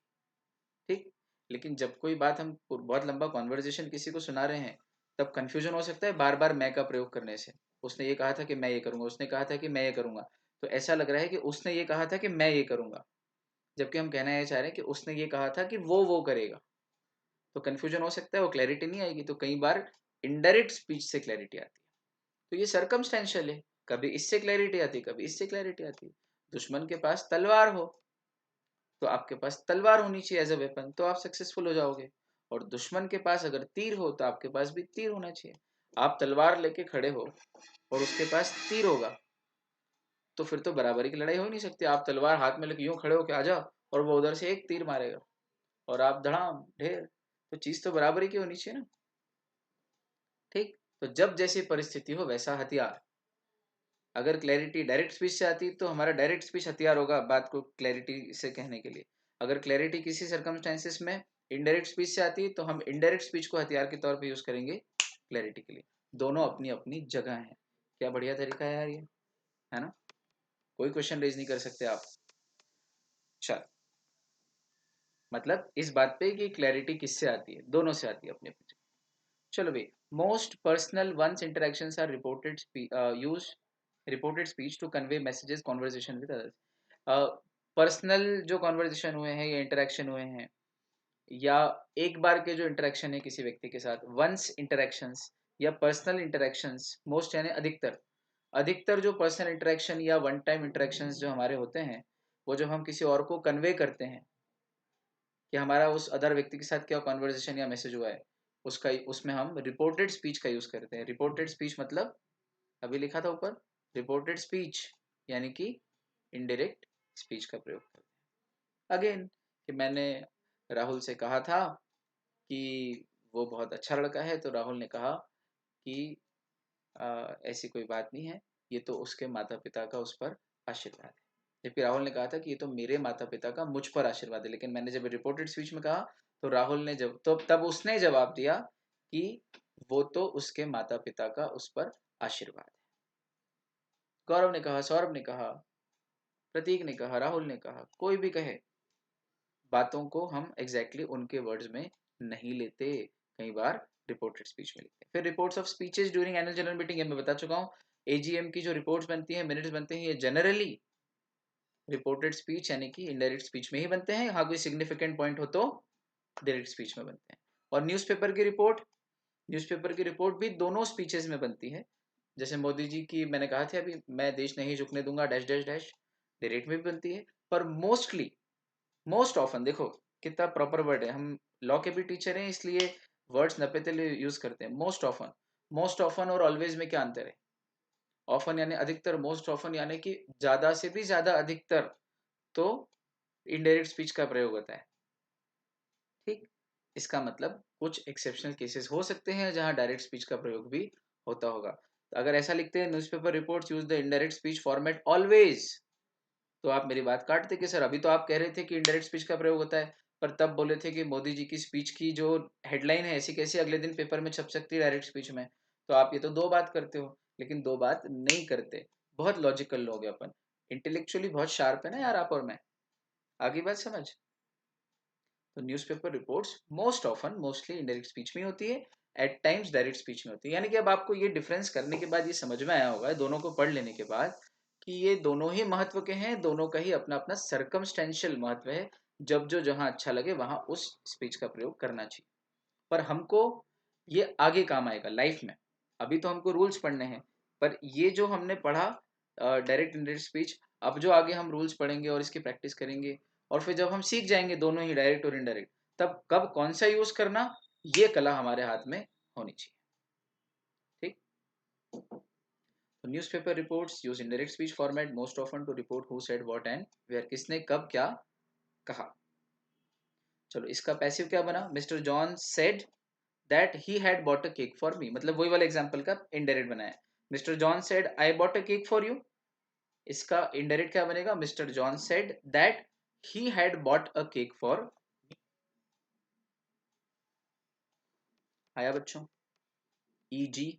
Speaker 1: ठीक। लेकिन जब कोई बात हम बहुत लंबा कॉन्वर्जेशन किसी को सुना रहे हैं, तब कंफ्यूजन हो सकता है बार बार मैं का प्रयोग करने से। उसने ये कहा था कि मैं ये करूंगा, उसने कहा था कि मैं ये करूंगा, तो ऐसा लग रहा है कि उसने ये कहा था कि मैं ये करूंगा, जबकि हम कहना ये चाह रहे हैं कि उसने ये कहा था कि वो करेगा। तो कंफ्यूजन हो सकता है, वो क्लैरिटी नहीं आएगी। तो कई बार इनडायरेक्ट स्पीच से क्लैरिटी आती है। तो ये सर्कमस्टेंशियल है, कभी इससे क्लैरिटी आती, कभी इससे क्लैरिटी आती। दुश्मन के पास तलवार हो तो आपके पास तलवार होनी चाहिए एज अ वेपन, तो आप सक्सेसफुल हो जाओगे। और दुश्मन के पास अगर तीर हो तो आपके पास भी तीर होना चाहिए। आप तलवार लेके खड़े हो और उसके पास तीर होगा, तो फिर तो बराबरी की लड़ाई हो ही नहीं सकती। आप तलवार हाथ में लेके यूं खड़े होके आ जाओ और वो उधर से एक तीर मारेगा और आप धड़ाम ढेर, तो चीज तो बराबरी की होनी चाहिए ना, ठीक। तो जब जैसी परिस्थिति हो वैसा हथियार। अगर क्लैरिटी डायरेक्ट स्पीच से आती तो हमारा डायरेक्ट स्पीच हथियार होगा बात को क्लैरिटी से कहने के लिए। अगर क्लैरिटी किसी सर्कमस्टेंसेस में इनडायरेक्ट स्पीच से आती तो हम इनडायरेक्ट स्पीच को हथियार के तौर पे यूज करेंगे क्लैरिटी के लिए। दोनों अपनी अपनी जगह हैं। क्या बढ़िया तरीका है यार ये, है ना। कोई क्वेश्चन रेज नहीं कर सकते आप। चल, मतलब इस बात पे कि क्लैरिटी किससे आती है, दोनों से आती है अपनी अपनी जगह। चलो भाई, most personal ones interactions are reported use reported speech to convey messages conversation with others. Personal जो कॉन्वर्जेशन हुए हैं या इंटरेक्शन हुए हैं, या एक बार के जो इंटरेक्शन है किसी व्यक्ति के साथ, वंस इंटरेक्शंस या पर्सनल इंटरेक्शंस, मोस्ट यानी अधिकतर, अधिकतर जो पर्सनल इंटरेक्शन या वन टाइम इंटरेक्शंस जो हमारे होते हैं, वो जब हम किसी और को कन्वे करते हैं कि हमारा उस अदर व्यक्ति के साथ क्या कॉन्वर्जेशन या मैसेज हुआ है, उसका उसमें हम रिपोर्टेड स्पीच का यूज करते हैं। रिपोर्टेड स्पीच मतलब अभी लिखा था ऊपर, रिपोर्टेड स्पीच यानी कि इनडायरेक्ट स्पीच का प्रयोग करते हैं। अगेन, कि मैंने राहुल से कहा था कि वो बहुत अच्छा लड़का है, तो राहुल ने कहा कि ऐसी कोई बात नहीं है, ये तो उसके माता पिता का उस पर आशीर्वाद है। जबकि राहुल ने कहा था कि ये तो मेरे माता पिता का मुझ पर आशीर्वाद है। लेकिन मैंने जब रिपोर्टेड स्पीच में कहा तो राहुल ने जब तो तब उसने जवाब दिया कि वो तो उसके माता पिता का उस पर आशीर्वाद है। गौरव ने कहा, सौरभ ने कहा, प्रतीक ने कहा, राहुल ने कहा, कोई भी कहे, बातों को हम एग्जैक्टली उनके वर्ड्स में नहीं लेते, कई बार रिपोर्टेड स्पीच में लिखते हैं। फिर reports of speeches during annual general meeting, मैं बता चुका हूँ। एजीएम की जो रिपोर्ट्स बनती हैं, मिनट्स बनते हैं, ये जनरली रिपोर्टेड स्पीच यानी कि इनडायरेक्ट स्पीच में ही बनते हैं। हाँ, कोई सिग्निफिकेंट पॉइंट हो तो डायरेक्ट स्पीच में बनते हैं। और न्यूज़पेपर की रिपोर्ट, न्यूज़पेपर की रिपोर्ट भी दोनों स्पीचेस में बनती है। जैसे मोदी जी की मैंने कहा था अभी, मैं देश नहीं झुकने दूंगा डैश डैश डैश, डायरेक्ट में भी बनती है। पर मोस्टली, मोस्ट ऑफन, देखो कितना प्रॉपर वर्ड है, हम लॉ के भी टीचर हैं इसलिए वर्ड्स नपेते यूज करते हैं। मोस्ट ऑफन, मोस्ट ऑफन और ऑलवेज में क्या अंतर है? ऑफन यानी अधिकतर, मोस्ट ऑफन यानी कि ज्यादा से भी ज्यादा अधिकतर, तो इनडायरेक्ट स्पीच का प्रयोग होता है, ठीक। इसका मतलब कुछ एक्सेप्शनल केसेस हो सकते हैं जहां डायरेक्ट स्पीच का प्रयोग भी होता होगा। तो अगर ऐसा लिखते हैं, newspaper reports use the indirect speech format always, तो आप मेरी बात काटते कि सर अभी तो आप कह रहे थे कि इनडायरेक्ट स्पीच का प्रयोग होता है, पर तब बोले थे कि मोदी जी की स्पीच की जो हेडलाइन है ऐसी कैसे अगले दिन पेपर में छप सकती है डायरेक्ट स्पीच में। तो आप ये तो दो बात करते हो, लेकिन दो बात नहीं करते। बहुत लॉजिकल लोग हैं अपन, इंटेलेक्चुअली बहुत शार्प है ना यार आप और मैं। आगे बात समझ। तो newspaper reports most often, mostly indirect speech में होती है, एट टाइम्स डायरेक्ट स्पीच में होती है। यानी कि अब आपको ये डिफरेंस करने के बाद ये समझ में आया होगा, दोनों को पढ़ लेने के बाद, कि ये दोनों ही महत्व के हैं, दोनों का ही अपना अपना सर्कमस्टेंशियल महत्व है। जब जो जहां अच्छा लगे वहां उस स्पीच का प्रयोग करना चाहिए। पर हमको ये आगे काम आएगा लाइफ में, अभी तो हमको रूल्स पढ़ने हैं। पर ये जो हमने पढ़ा डायरेक्ट इनडायरेक्ट स्पीच, अब जो आगे हम रूल्स पढ़ेंगे और इसकी प्रैक्टिस करेंगे, और फिर जब हम सीख जाएंगे दोनों ही डायरेक्ट और इनडायरेक्ट, तब कब कौन सा यूज करना, ये कला हमारे हाथ में होनी चाहिए, ठीक। तो newspaper reports use indirect speech format most often to report who said what and where, किसने कब क्या कहा। चलो, इसका पैसिव क्या बना, Mister John said that he had bought a cake for me, मतलब वही वाला एग्जाम्पल का इनडायरेक्ट बनाया। Mister John said I bought a cake for you, इसका इनडायरेक्ट क्या बनेगा? Mister John said that he had bought a cake for. आया बच्चों? Easy,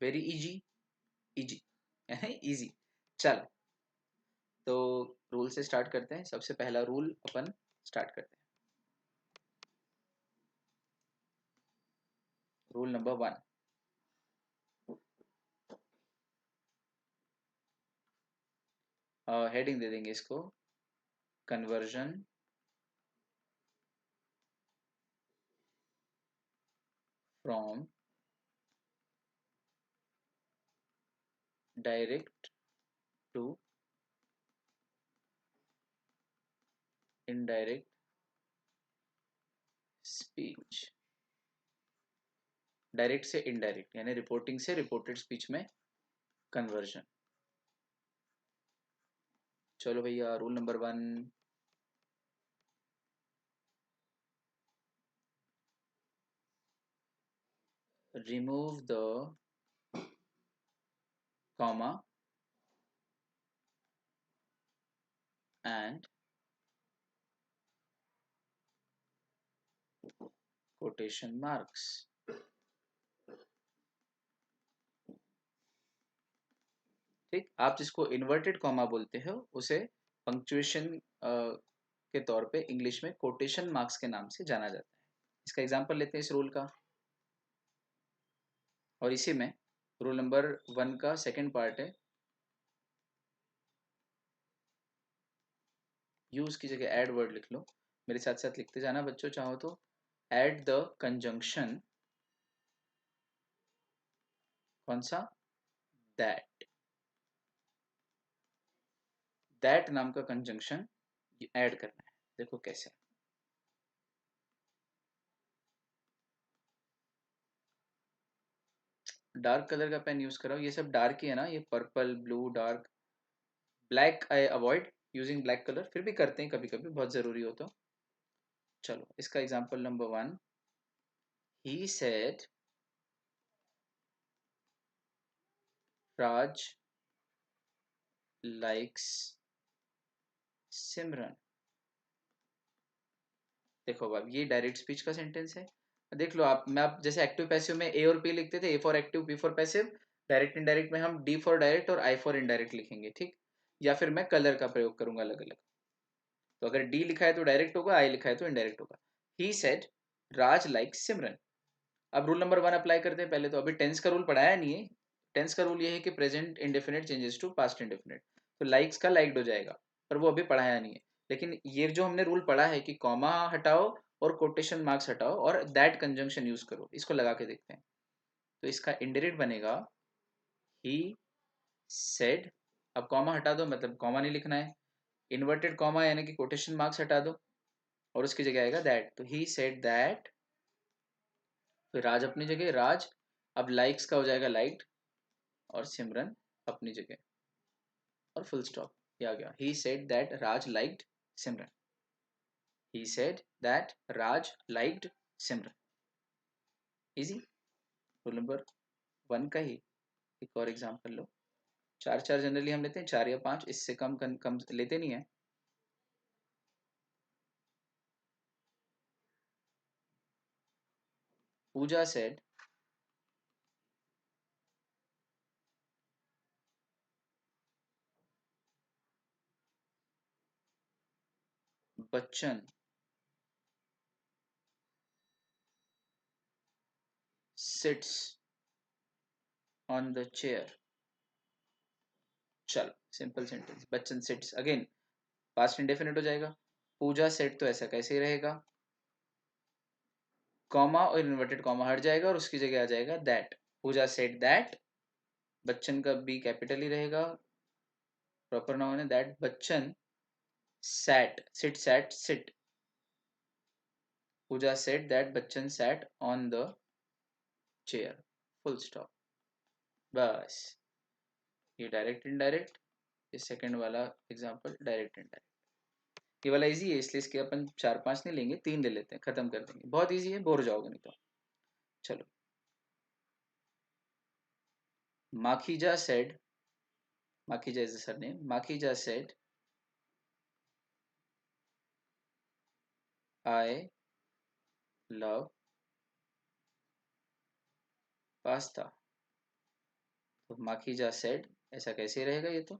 Speaker 1: very easy, easy, easy. चलो, तो रूल से स्टार्ट करते हैं। सबसे पहला रूल अपन स्टार्ट करते हैं। रूल नंबर 1, हेडिंग दे देंगे इसको, conversion from direct to indirect speech. Direct से इनडायरेक्ट यानी रिपोर्टिंग से रिपोर्टेड स्पीच में कन्वर्जन। चलो भैया, rule number 1, remove the comma and quotation marks. ठीक, आप जिसको इन्वर्टेड कॉमा बोलते हो उसे पंक्चुएशन के तौर पे इंग्लिश में कोटेशन मार्क्स के नाम से जाना जाता है। इसका एग्जांपल लेते हैं इस रूल का, और इसी में रूल नंबर 1 का सेकंड पार्ट है, यूज की जगह ऐड वर्ड लिख लो। मेरे साथ साथ लिखते जाना बच्चों, चाहो तो। ऐड द कंजंक्शन, कौन सा? दैट। दैट नाम का कंजंक्शन ऐड करना है। देखो कैसे। डार्क कलर का पेन यूज करो, ये सब डार्क ही है ना, ये purple, blue, dark. Black I avoid using black colour, फिर भी करते हैं कभी कभी, बहुत जरूरी हो तो। चलो, इसका example number 1, he said Raj likes Simran. देखो अब ये डायरेक्ट स्पीच का सेंटेंस है। देख लो आप, मैं आप जैसे एक्टिव पैसिव में ए और पी लिखते थे, A for active, P for passive. Direct indirect में हम डी फॉर डायरेक्ट और आई फॉर इनडायरेक्ट लिखेंगे, ठीक। या फिर मैं कलर का प्रयोग करूंगा अलग अलग। तो अगर डी लिखा है तो डायरेक्ट होगा, आई लिखा है तो इनडायरेक्ट होगा। ही सेड राज लाइक सिमरन। अब रूल नंबर 1 अप्लाई करते हैं पहले तो। अभी टेंस का रूल पढ़ाया नहीं है। टेंस का रूल ये है कि present indefinite changes to past indefinite, तो लाइक्स का लाइक्ड हो जाएगा, पर वो अभी पढ़ाया नहीं है। लेकिन ये जो हमने रूल पढ़ा है कि कॉमा हटाओ और कोटेशन मार्क्स हटाओ और दैट कंजंक्शन यूज करो, इसको लगा के देखते हैं। तो इसका इंडायरेक्ट बनेगा ही सेड। अब कॉमा हटा दो, मतलब कॉमा नहीं लिखना है। इन्वर्टेड कॉमा यानी कि कोटेशन मार्क्स हटा दो और उसकी जगह आएगा दैट। तो ही सेड दैट, फिर राज अपनी जगह राज। अब लाइक्स का हो जाएगा लाइक्ड और सिमरन अपनी जगह, और फुल स्टॉप। ये आ गया, ही said that Raj liked Simran. He said that Raj liked Simran. Easy. Rule number 1 का ही एक और एग्जांपल लो। चार चार जनरली हम लेते हैं, 4 या 5, इससे कम लेते नहीं है। Pooja said Bachchan sits on the chair. चलो, simple sentence, Bachchan sits, again past indefinite हो जाएगा। पूजा सेट तो ऐसा कैसे ही रहेगा, कॉमा और इन्वर्टेड कॉमा हट जाएगा और उसकी जगह आ जाएगा that. Pooja said that, Bachchan का बी कैपिटल ही रहेगा, प्रॉपर नाउन है that Bachchan sat, sit sat sit. Pooja said that Bachchan sat on the chair, full stop. बस, ये डायरेक्ट इनडायरेक्ट। ये सेकंड वाला एग्जांपल डायरेक्ट इनडायरेक्ट। ये वाला इजी है, इसलिए इसके अपन 4 5 नहीं लेंगे, 3 ले लेते हैं, खत्म कर देंगे। बहुत इजी है, बोर हो जाओगे नहीं तो। चलो, Makhija said, Makhija is the surname. Makhija said, I love pasta. तो Makhija said, ऐसा कैसे रहेगा ये तो?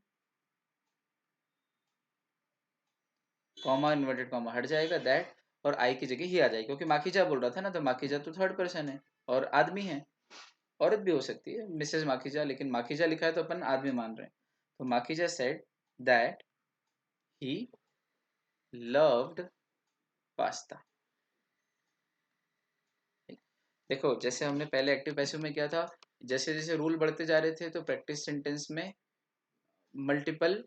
Speaker 1: कॉमा, इन्वर्टेड कॉमा हट जाएगा, दैट, और आई की जगह ही आ जाएगी, क्योंकि माखीजा बोल रहा था ना, तो माखीजा तो थर्ड पर्सन है और आदमी है। औरत भी हो सकती है, मिसेस माखीजा, लेकिन माखीजा लिखा है तो अपन आदमी मान रहे हैं। तो Makhija said that he loved pasta. देखो, जैसे हमने पहले एक्टिव पैसिव में किया था, जैसे जैसे रूल बढ़ते जा रहे थे तो प्रैक्टिस सेंटेंस में मल्टीपल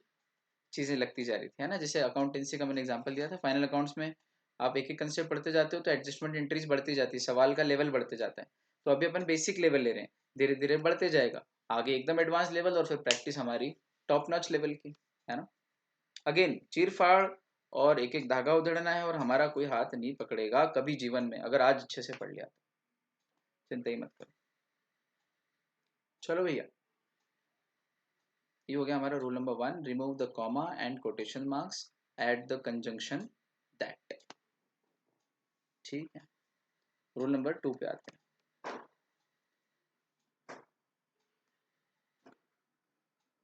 Speaker 1: चीजें लगती जा रही थी, है ना। जैसे अकाउंटेंसी का मैंने एग्जांपल दिया था, फाइनल अकाउंट्स में आप एक एक कंसेप्ट पढ़ते जाते हो तो एडजस्टमेंट एंट्रीज बढ़ती जाती है, सवाल का लेवल बढ़ते जाता है। तो अभी अपन बेसिक लेवल ले रहे हैं, धीरे धीरे बढ़ते जाएगा आगे एकदम एडवांस लेवल, और फिर प्रैक्टिस हमारी टॉप नॉच लेवल की, है ना। अगेन चीर फाड़ और एक एक धागा उधड़ना है, और हमारा कोई हाथ नहीं पकड़ेगा कभी जीवन में, अगर आज अच्छे से पढ़ लिया तो चिंता ही मत करो। चलो भैया, ये हो गया हमारा rule number 1, remove the comma and quotation marks at the conjunction that. ठीक है, रूल नंबर 2 पे आते हैं।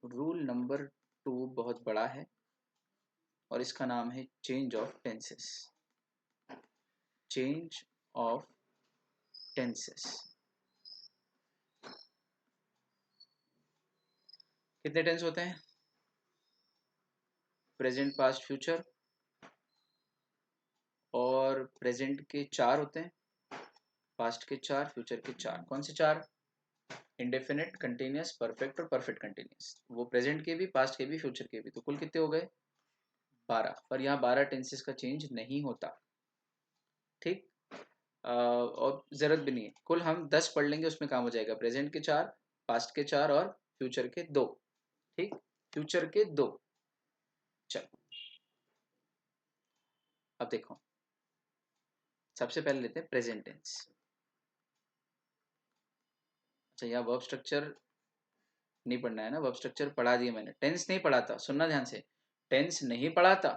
Speaker 1: रूल नंबर 2 बहुत बड़ा है और इसका नाम है change of tenses. Change of tenses. कितने टेंस होते हैं? प्रेजेंट, पास्ट, फ्यूचर, और प्रेजेंट के 4 होते हैं, पास्ट के 4, फ्यूचर के 4। कौन से 4? इंडेफिनिट, कंटिन्यूस, परफेक्ट और परफेक्ट कंटिन्यूस। वो प्रेजेंट के भी, पास्ट के भी, फ्यूचर के भी। तो कुल कितने हो गए? 12। पर यहाँ 12 टेंसेस का चेंज नहीं होता, ठीक। और ज़रूरत भी नहीं है, कुल हम 10 पढ़ लेंगे, उसमें काम हो जाएगा। प्रेजेंट के 4, पास्ट के 4 और फ्यूचर के 2। ठीक, फ्यूचर के 2। चलो, अब देखो, सबसे पहले लेते हैं प्रेजेंट टेंस। अच्छा, यहाँ वर्ब स्ट्रक्चर नहीं पढ़ना है ना, वर्ब स्ट्रक्चर पढ़ा दिया मैंने, टेंस नहीं पढ़ाता, सुनना ध्यान से। टेंस नहीं पढ़ाता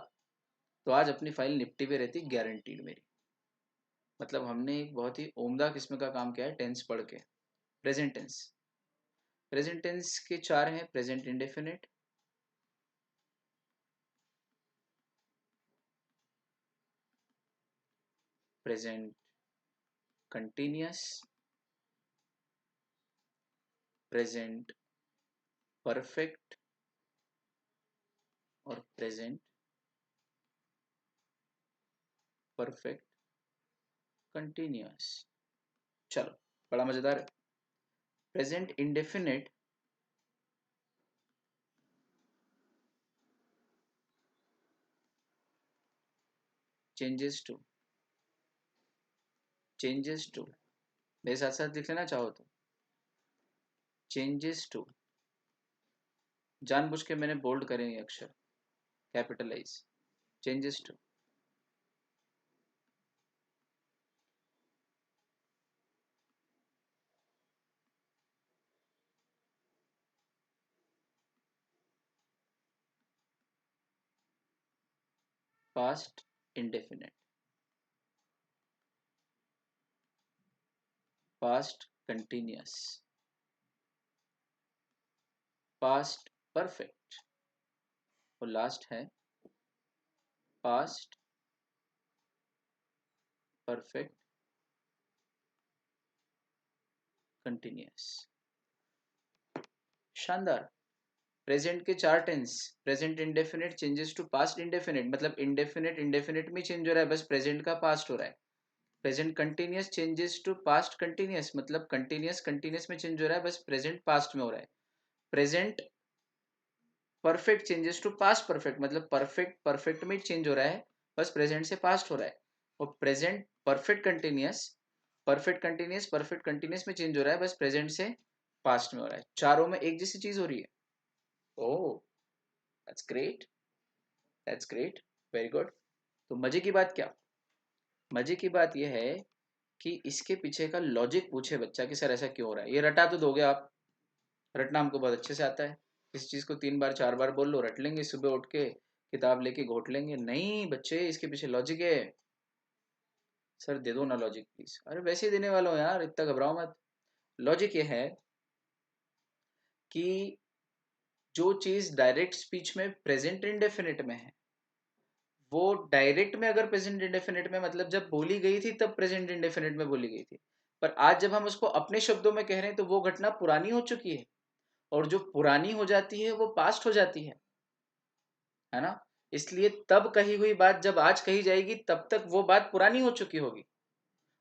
Speaker 1: तो आज अपनी फाइल निपटी हुई रहती, गारंटीड मेरी। मतलब हमने एक बहुत ही उम्दा किस्म का काम किया है टेंस पढ़ के। प्रेजेंट टेंस, प्रेजेंट टेंस के 4 हैं। Present indefinite, present continuous, present perfect और प्रेजेंट परफेक्ट कंटिन्यूअस। चलो, बड़ा मजेदार है। Present indefinite changes to, changes to, मेरे साथ साथ लिख लेना चाहो तो, चेंजेस टू। जानबूझ के मैंने बोल्ड करे ये अक्षर, capitalise, changes to. Past indefinite, past continuous, past perfect, और लास्ट है पास्ट परफेक्ट कंटिन्यूअस। शानदार। प्रेजेंट के 4 tense, present indefinite changes to past indefinite, मतलब इंडेफिनिट इंडेफिनिट में चेंज हो रहा है, बस प्रेजेंट का पास्ट हो रहा है। Present continuous changes to past continuous, मतलब कंटिन्यूअस कंटिन्यूअस में चेंज हो रहा है, बस प्रेजेंट पास्ट में हो रहा है। Present perfect changes to past perfect, मतलब परफेक्ट परफेक्ट में चेंज हो रहा है, बस प्रेजेंट से पास्ट हो रहा है। और present perfect continuous, perfect continuous perfect continuous में चेंज हो रहा है, बस प्रेजेंट से पास्ट में हो रहा है। चारों में एक जैसी चीज हो रही है। Oh, that's great, that's great, very good. तो मजे की बात क्या? मजे की बात यह है कि इसके पीछे का लॉजिक पूछे बच्चा कि सर ऐसा क्यों हो रहा है। ये रटा तो दोगे आप, रटना हमको बहुत अच्छे से आता है, किसी चीज़ को 3 बार 4 बार बोल लो रट लेंगे, सुबह उठ के किताब लेके घोट लेंगे। नहीं बच्चे, इसके पीछे लॉजिक है। सर दे दो ना लॉजिक प्लीज। अरे वैसे ही देने वाला हूँ यार, इतना घबराओ मत। लॉजिक ये है कि जो चीज़ डायरेक्ट स्पीच में प्रेजेंट इंडेफिनिट में है, वो डायरेक्ट में अगर प्रेजेंट इंडेफिनिट में मतलब जब बोली गई थी तब प्रेजेंट इंडेफिनिट में बोली गई थी, पर आज जब हम उसको अपने शब्दों में कह रहे हैं तो वो घटना पुरानी हो चुकी है, और जो पुरानी हो जाती है वो पास्ट हो जाती है ना। इसलिए तब कही हुई बात जब आज कही जाएगी तब तक वो बात पुरानी हो चुकी होगी,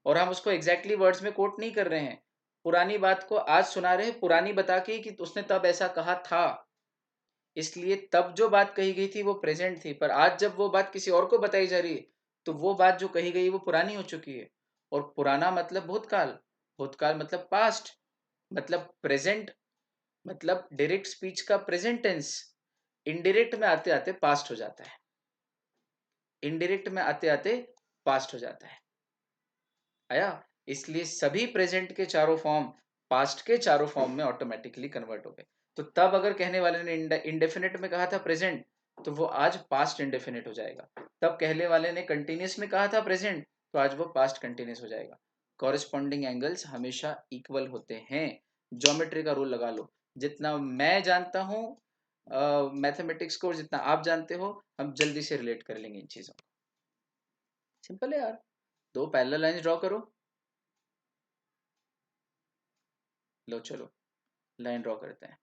Speaker 1: और हम उसको एग्जैक्टली वर्ड्स में कोट नहीं कर रहे हैं, पुरानी बात को आज सुना रहे हैं, पुरानी बता के कि उसने तब ऐसा कहा था। इसलिए तब जो बात कही गई थी वो प्रेजेंट थी, पर आज जब वो बात किसी और को बताई जा रही है तो वो बात जो कही गई वो पुरानी हो चुकी है। और पुराना मतलब भूतकाल, भूतकाल मतलब पास्ट, मतलब प्रेजेंट, मतलब डायरेक्ट स्पीच का प्रेजेंट टेंस इनडायरेक्ट में आते आते पास्ट हो जाता है, इनडायरेक्ट में आते आते पास्ट हो जाता है। आया। इसलिए सभी प्रेजेंट के चारों फॉर्म पास्ट के चारों फॉर्म में ऑटोमेटिकली कन्वर्ट हो गए। तो तब अगर कहने वाले ने इंडेफिनिट में कहा था प्रेजेंट, तो वो आज पास्ट इंडेफिनिट हो जाएगा। तब कहने वाले ने कंटिन्यूस में कहा था प्रेजेंट, तो आज वो पास्ट कंटिन्यूस हो जाएगा। कॉरेस्पॉन्डिंग एंगल्स हमेशा इक्वल होते हैं। ज्योमेट्री का रूल लगा लो, जितना मैं जानता हूँ मैथमेटिक्स को, जितना आप जानते हो, हम जल्दी से रिलेट कर लेंगे इन चीजों को। सिंपल है यार। दो पैरेलल लाइंस ड्रॉ करो। लो चलो लाइन ड्रॉ करते हैं।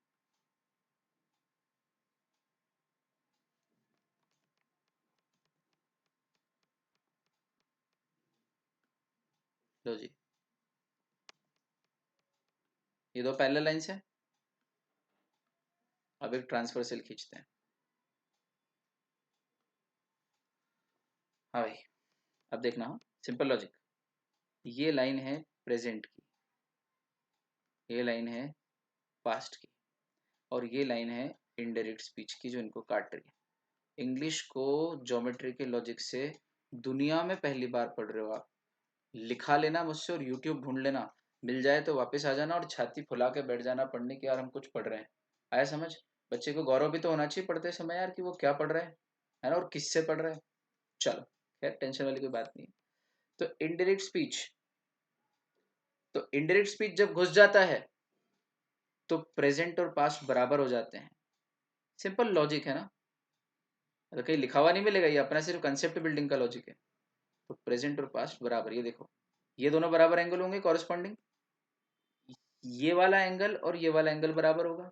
Speaker 1: लो जी, ये दो पैरेलल लाइंस है। अब एक ट्रांसवर्सल खींचते हैं। हाँ भाई, अब देखना हो, सिंपल लॉजिक। ये लाइन है प्रेजेंट की, ये लाइन है पास्ट की, और ये लाइन है इनडायरेक्ट स्पीच की जो इनको काट रही है। इंग्लिश को ज्योमेट्री के लॉजिक से दुनिया में पहली बार पढ़ रहे हो आप। लिखा लेना मुझसे और यूट्यूब ढूंढ लेना, मिल जाए तो वापस आ जाना और छाती फुला के बैठ जाना पढ़ने की, यार हम कुछ पढ़ रहे हैं। आया समझ। बच्चे को गौरव भी तो होना चाहिए पढ़ते समय यार कि वो क्या पढ़ रहा है ना, और किससे पढ़ रहा है। चलो खैर, टेंशन वाली कोई बात नहीं। तो इनडायरेक्ट स्पीच, तो इनडायरेक्ट स्पीच जब घुस जाता है तो प्रेजेंट और पास्ट बराबर हो जाते हैं। सिंपल लॉजिक है ना, तो कहीं लिखा हुआ नहीं मिलेगा, ये अपना सिर्फ कंसेप्ट बिल्डिंग का लॉजिक है। तो प्रेजेंट और पास्ट बराबर, ये देखो, ये दोनों बराबर एंगल होंगे कॉरेस्पॉन्डिंग। ये वाला एंगल और ये वाला एंगल बराबर होगा।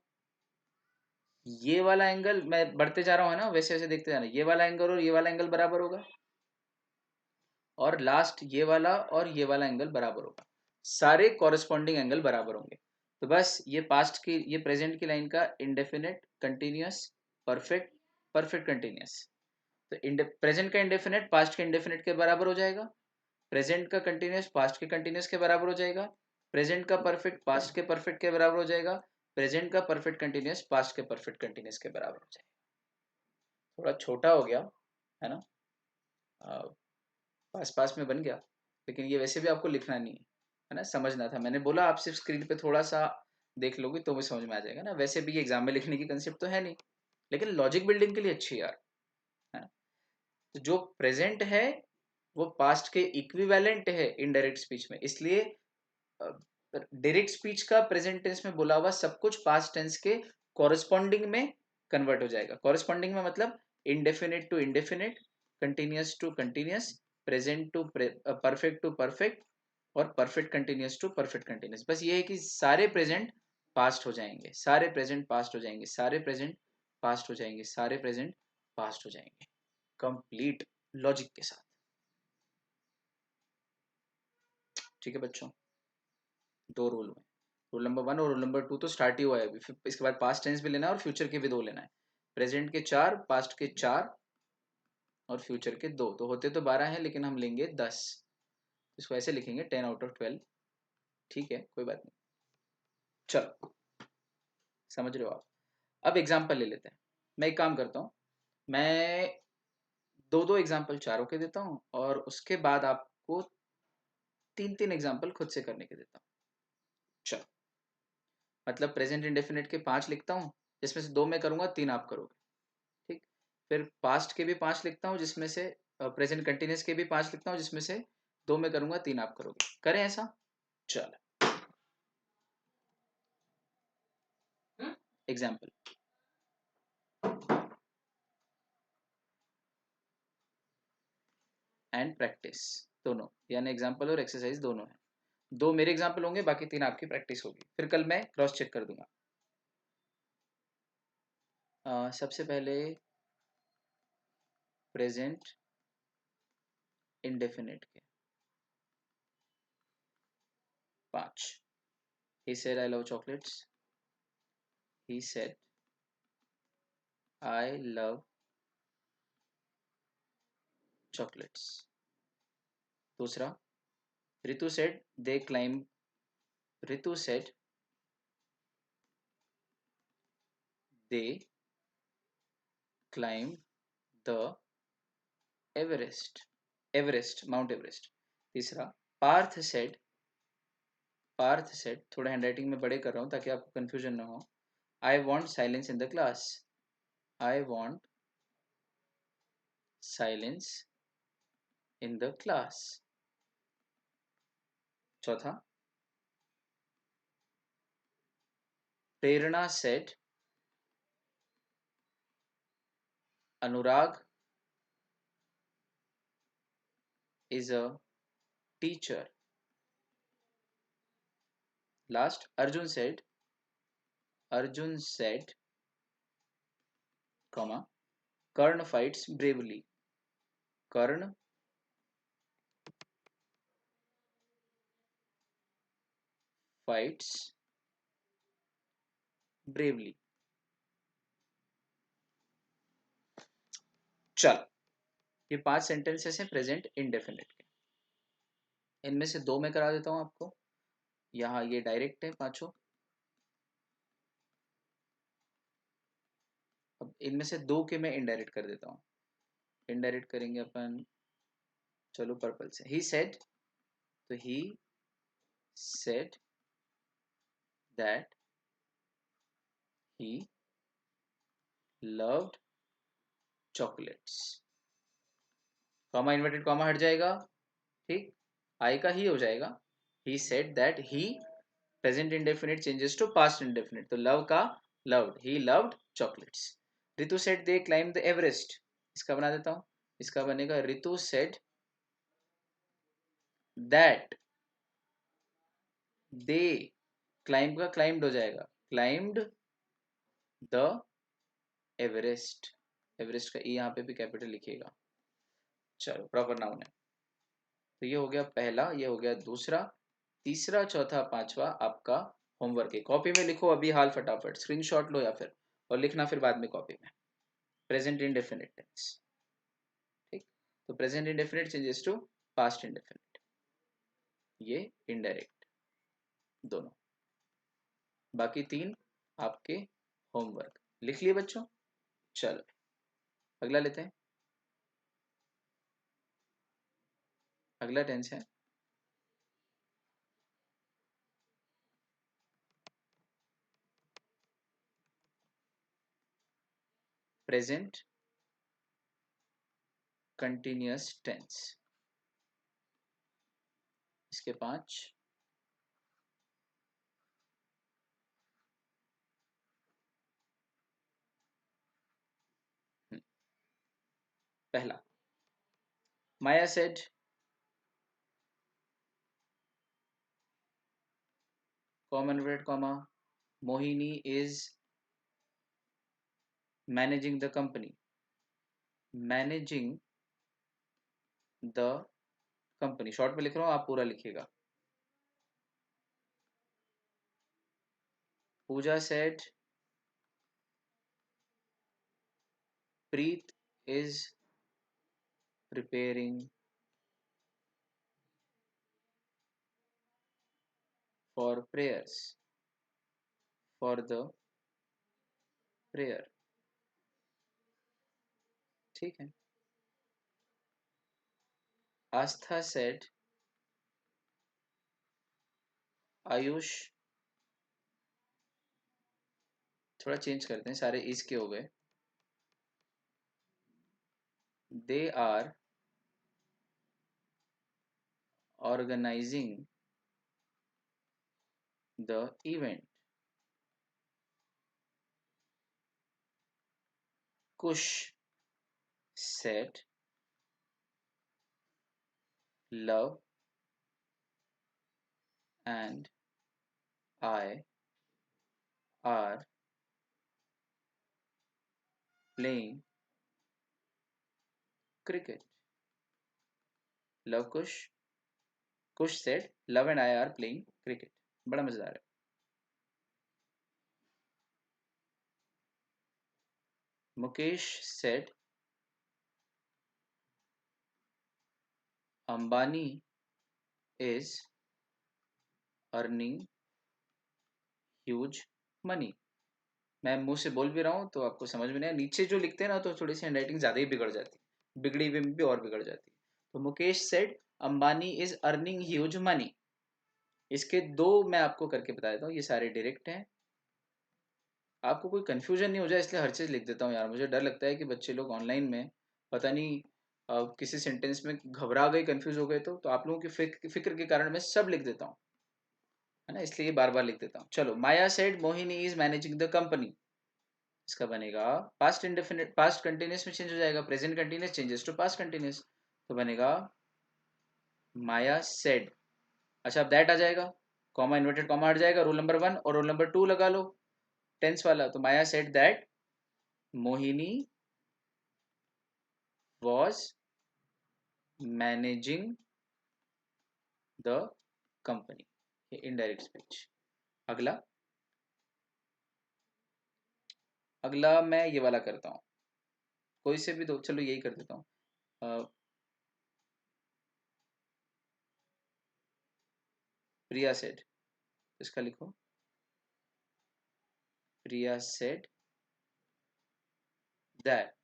Speaker 1: ये वाला एंगल, मैं बढ़ते जा रहा हूँ है ना, वैसे वैसे देखते जाना, ये वाला एंगल और ये वाला एंगल बराबर होगा, और लास्ट ये वाला और ये वाला एंगल बराबर होगा। सारे कॉरेस्पॉन्डिंग एंगल बराबर होंगे। तो बस ये पास्ट की, ये प्रेजेंट की लाइन का indefinite continuous perfect, perfect continuous. तो प्रेजेंट का इंडेफिनिट पास्ट के इंडेफिनिट के बराबर हो जाएगा, प्रेजेंट का कंटिन्यूअस पास्ट के कंटिन्यूअस के बराबर हो जाएगा, प्रेजेंट का परफेक्ट पास्ट के परफेक्ट के बराबर हो जाएगा, प्रेजेंट का परफेक्ट कंटिन्यूअस पास्ट के परफेक्ट कंटिन्यूअस के बराबर हो जाएगा। थोड़ा छोटा हो गया है ना, पास पास में बन गया, लेकिन ये वैसे भी आपको लिखना नहीं है ना, समझना था। मैंने बोला आप सिर्फ स्क्रीन पे थोड़ा सा देख लोगे तो भी समझ में आ जाएगा ना, वैसे भी ये एग्जाम में लिखने की कंसेप्ट तो है नहीं, लेकिन लॉजिक बिल्डिंग के लिए अच्छी है यार, है ना। तो जो प्रेजेंट है वो पास्ट के इक्विवेलेंट है इनडायरेक्ट स्पीच में, इसलिए डायरेक्ट स्पीच का प्रेजेंट टेंस में बोला हुआ सब कुछ पास्ट टेंस के कॉरेस्पॉन्डिंग में कन्वर्ट हो जाएगा। कॉरेस्पॉन्डिंग में मतलब indefinite to indefinite, continuous to continuous, present to perfect to perfect, और perfect continuous to perfect continuous. बस ये है कि सारे प्रेजेंट पास्ट हो जाएंगे, सारे प्रेजेंट पास्ट हो जाएंगे, सारे प्रेजेंट पास्ट हो जाएंगे, सारे प्रेजेंट पास्ट हो जाएंगे, कंप्लीट लॉजिक के साथ। ठीक है बच्चों, दो रूल में, रूल नंबर 1 और रूल नंबर 2 तो स्टार्ट ही हुआ है अभी, फिर इसके बाद पास्ट टेंस भी लेना है और फ्यूचर के भी दो लेना है। प्रेजेंट के 4, पास्ट के 4, और फ्यूचर के 2, तो होते तो 12 हैं लेकिन हम लेंगे 10। इसको ऐसे लिखेंगे 10/12। ठीक है कोई बात नहीं। चलो समझ रहे हो आप। अब एग्जाम्पल ले लेते हैं। मैं एक काम करता हूँ, मैं दो दो एग्जाम्पल चारों के देता हूँ और उसके बाद आपको तीन एग्जाम्पल खुद से करने के देता हूँ। चलो, मतलब प्रेजेंट इंडेफिनिट के 5 लिखता हूँ, जिसमें से 2 मैं करूँगा, 3 आप करोगे। ठीक, फिर पास्ट के भी 5 लिखता हूँ, जिसमें से प्रेजेंट कंटिन्यूस के भी 5 लिखता हूँ, जिसमें से 2 मैं करूँगा, 3 आप करोगे। करें ऐसा? चलो, एग्जाम्पल। एंड प्रैक्टिस दोनों, यानी एग्जाम्पल और एक्सरसाइज दोनों है। 2 मेरे एग्जाम्पल होंगे, बाकी 3 आपकी प्रैक्टिस होगी, फिर कल मैं क्रॉस चेक कर दूंगा। सबसे पहले प्रेजेंट इंडेफिनिट के 5। He said I love chocolates. He said I love chocolates. दूसरा, Ritu said they climb. Ritu said they climbed the Everest. Everest, Mount Everest. तीसरा, पार्थ said, पार्थ said, थोड़ा हैंडराइटिंग में बड़े कर रहा हूँ ताकि आपको कंफ्यूजन ना हो। I want silence in the class. I want silence in the class. चौथा, प्रेरणा said Anurag is a teacher. Last, Arjun said, comma, Karn fights bravely. Karn fights bravely. चल, ये 5 सेंटेंसेस हैं प्रेजेंट इंडेफिनिट के। इनमें से 2 मैं करा देता हूं आपको। यहाँ ये डायरेक्ट है पांचों। अब इनमें से 2 के मैं इनडायरेक्ट कर देता हूँ। इनडायरेक्ट करेंगे अपन, चलो पर्पल से। ही सेड, तो he said that he loved chocolates. Comma inverted comma हट जाएगा, ठीक, आई का ही हो जाएगा। He said that he, present indefinite changes to past indefinite, तो लव का loved, he loved chocolates. Ritu said they climb the Everest, इसका बना देता हूं, इसका बनेगा Ritu said that they, climb का क्लाइम्ड हो जाएगा, क्लाइम्ड द एवरेस्ट। एवरेस्ट का ई यहाँ पे भी कैपिटल लिखिएगा। चलो, प्रॉपर नाउन है। तो ये हो गया पहला, ये हो गया दूसरा, तीसरा, चौथा, पांचवा आपका होमवर्क है। कॉपी में लिखो अभी हाल फटाफट, स्क्रीनशॉट लो या फिर, और लिखना फिर बाद में कॉपी में। प्रेजेंट इंडेफिनिट टेंस, ठीक, तो present indefinite changes to past indefinite, ये इनडायरेक्ट दोनों। बाकी 3 आपके होमवर्क लिख लिए बच्चों। चलो, अगला लेते हैं। अगला टेंस है प्रेजेंट कंटिन्यूअस टेंस। इसके 5। पहला, Maya said, common word comma, Mohini is managing the company. Managing the company, short में लिख रहा हूं, आप पूरा लिखिएगा। Pooja said Preet is preparing for prayers, for the prayer, ठीक है। आस्था सेड आयुष, थोड़ा चेंज करते हैं, सारे इस के हो गए। They are organising the event. Kush said Luv and I are playing cricket. Luv Kush, Kush said Luv and I are playing cricket. बड़ा मजेदार है। Mukesh said Ambani is earning huge money. मैं मुंह से बोल भी रहा हूँ तो आपको समझ में नहीं आया, नीचे जो लिखते हैं ना तो थोड़ी सी हैंडराइटिंग ज़्यादा ही बिगड़ जाती है, बिगड़ी हुई में भी और बिगड़ जाती है। तो Mukesh said Ambani is earning huge money. इसके दो मैं आपको करके बता देता हूँ, ये सारे डायरेक्ट हैं, आपको कोई कंफ्यूजन नहीं हो जाए इसलिए हर चीज़ लिख देता हूँ यार। मुझे डर लगता है कि बच्चे लोग ऑनलाइन में पता नहीं किसी सेंटेंस में घबरा गए, कंफ्यूज हो गए, तो आप लोगों की फिक्र के कारण मैं सब लिख देता हूँ, है ना, इसलिए बार बार लिख देता हूँ। चलो, Maya said Mohini is managing the company. इसका बनेगा पास्ट इंडेफिनिट, पास्ट कंटिन्यूस में चेंज हो जाएगा, present continuous changes to past continuous, तो बनेगा माया सेड। अच्छा, अब दैट आ जाएगा, कॉमा इन्वर्टेड कॉमा हट जाएगा, रोल नंबर 1 और रोल नंबर 2 लगा लो टेंस वाला, तो Maya said that Mohini was managing the company. ये इनडायरेक्ट स्पीच। अगला, अगला मैं ये वाला करता हूँ, कोई से भी दो, चलो यही कर देता हूँ। प्रिया सेड, इसका लिखो, Priya said that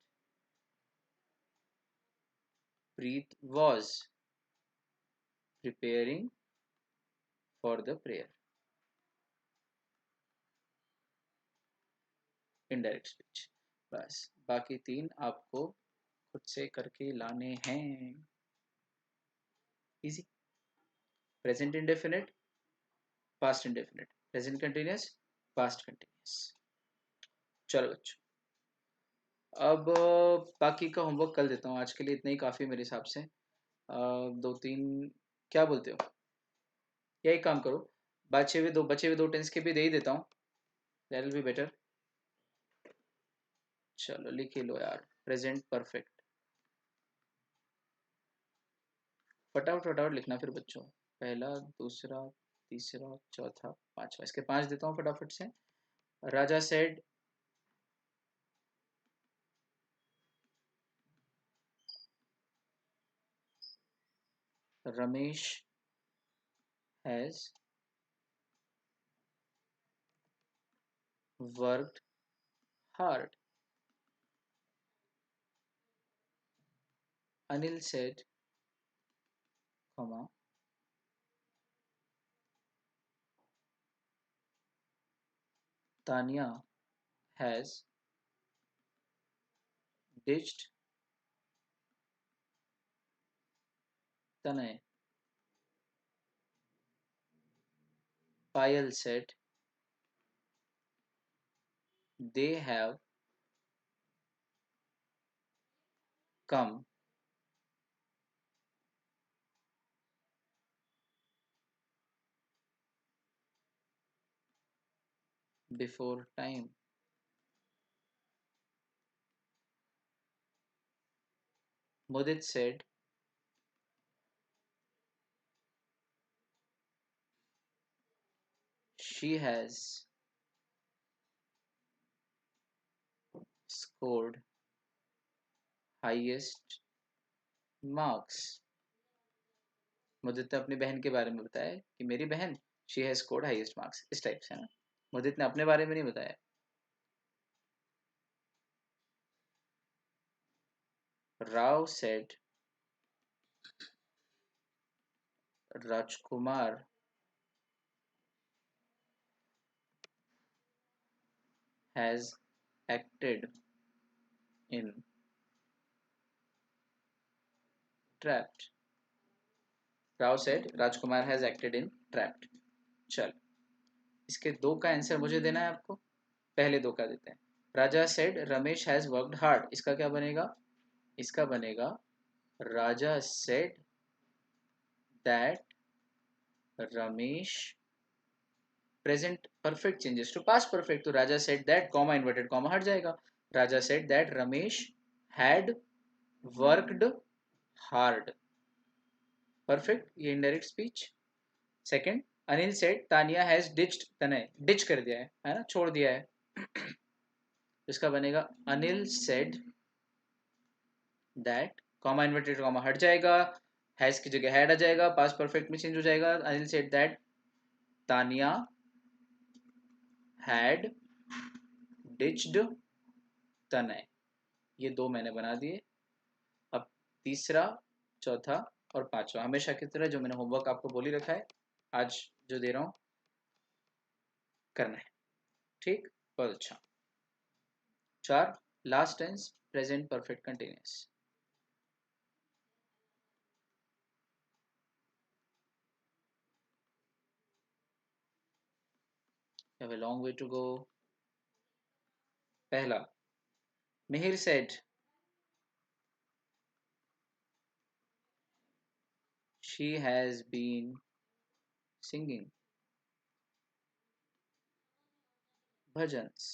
Speaker 1: Preet was preparing for the prayer। Indirect speech. बस, बाकी तीन आपको खुद से करके लाने हैं। Easy. Present indefinite, past indefinite, present continuous, past continuous. चलो बच्चों, अब बाकी का होमवर्क कल देता हूँ, आज के लिए इतना ही काफ़ी मेरे हिसाब से। दो तीन, क्या बोलते हो, या एक काम करो, बचे हुए दो टेंस के भी दे ही देता हूँ, दैट विल बी बेटर। चलो लिख ही लो यार, प्रेजेंट परफेक्ट, फटाफट फटाफट लिखना फिर बच्चों, पहला, दूसरा, तीसरा, चौथा, पांचवा, इसके 5 देता हूँ फटाफट से। Raja said Ramesh has worked hard. Anil said comma Tania has ditched Tanay. Payal said they have come before time। Mudit said she has scored highest marks। मुदित ने अपनी बहन के बारे में बताया कि मेरी बहन she has scored highest marks, इस टाइप से ना, मुदित ने अपने बारे में नहीं बताया। Rao said Rajkumar has acted in trapped. Rao said Rajkumar has acted in trapped. चल, इसके दो का आंसर मुझे देना है आपको। पहले दो का देते हैं। Raja said Ramesh has worked hard, इसका क्या बनेगा? इसका बनेगा Raja said that Ramesh, present perfect changes to past perfect, तो Raja said that, comma inverted comma हट जाएगा। Raja said that Ramesh had worked hard. Perfect, ये indirect speech. Second, Anil said Tania has ditched Tanay, ditch कर दिया है ना, छोड़ दिया है। इसका बनेगा Anil said that, comma inverted comma हट जाएगा, हैज की जगह हैड आ जाएगा, पास्ट परफेक्ट में चेंज हो जाएगा। Anil said that Tania had ditched तनय। ये दो मैंने बना दिए। अब तीसरा, चौथा और पांचवा हमेशा की तरह जो मैंने होमवर्क आपको बोल ही रखा है, आज जो दे रहा हूं करना है। ठीक, बहुत अच्छा। 4, last tense present perfect continuous. Have a long way to go. पहला, Mihir said she has been singing bhajans.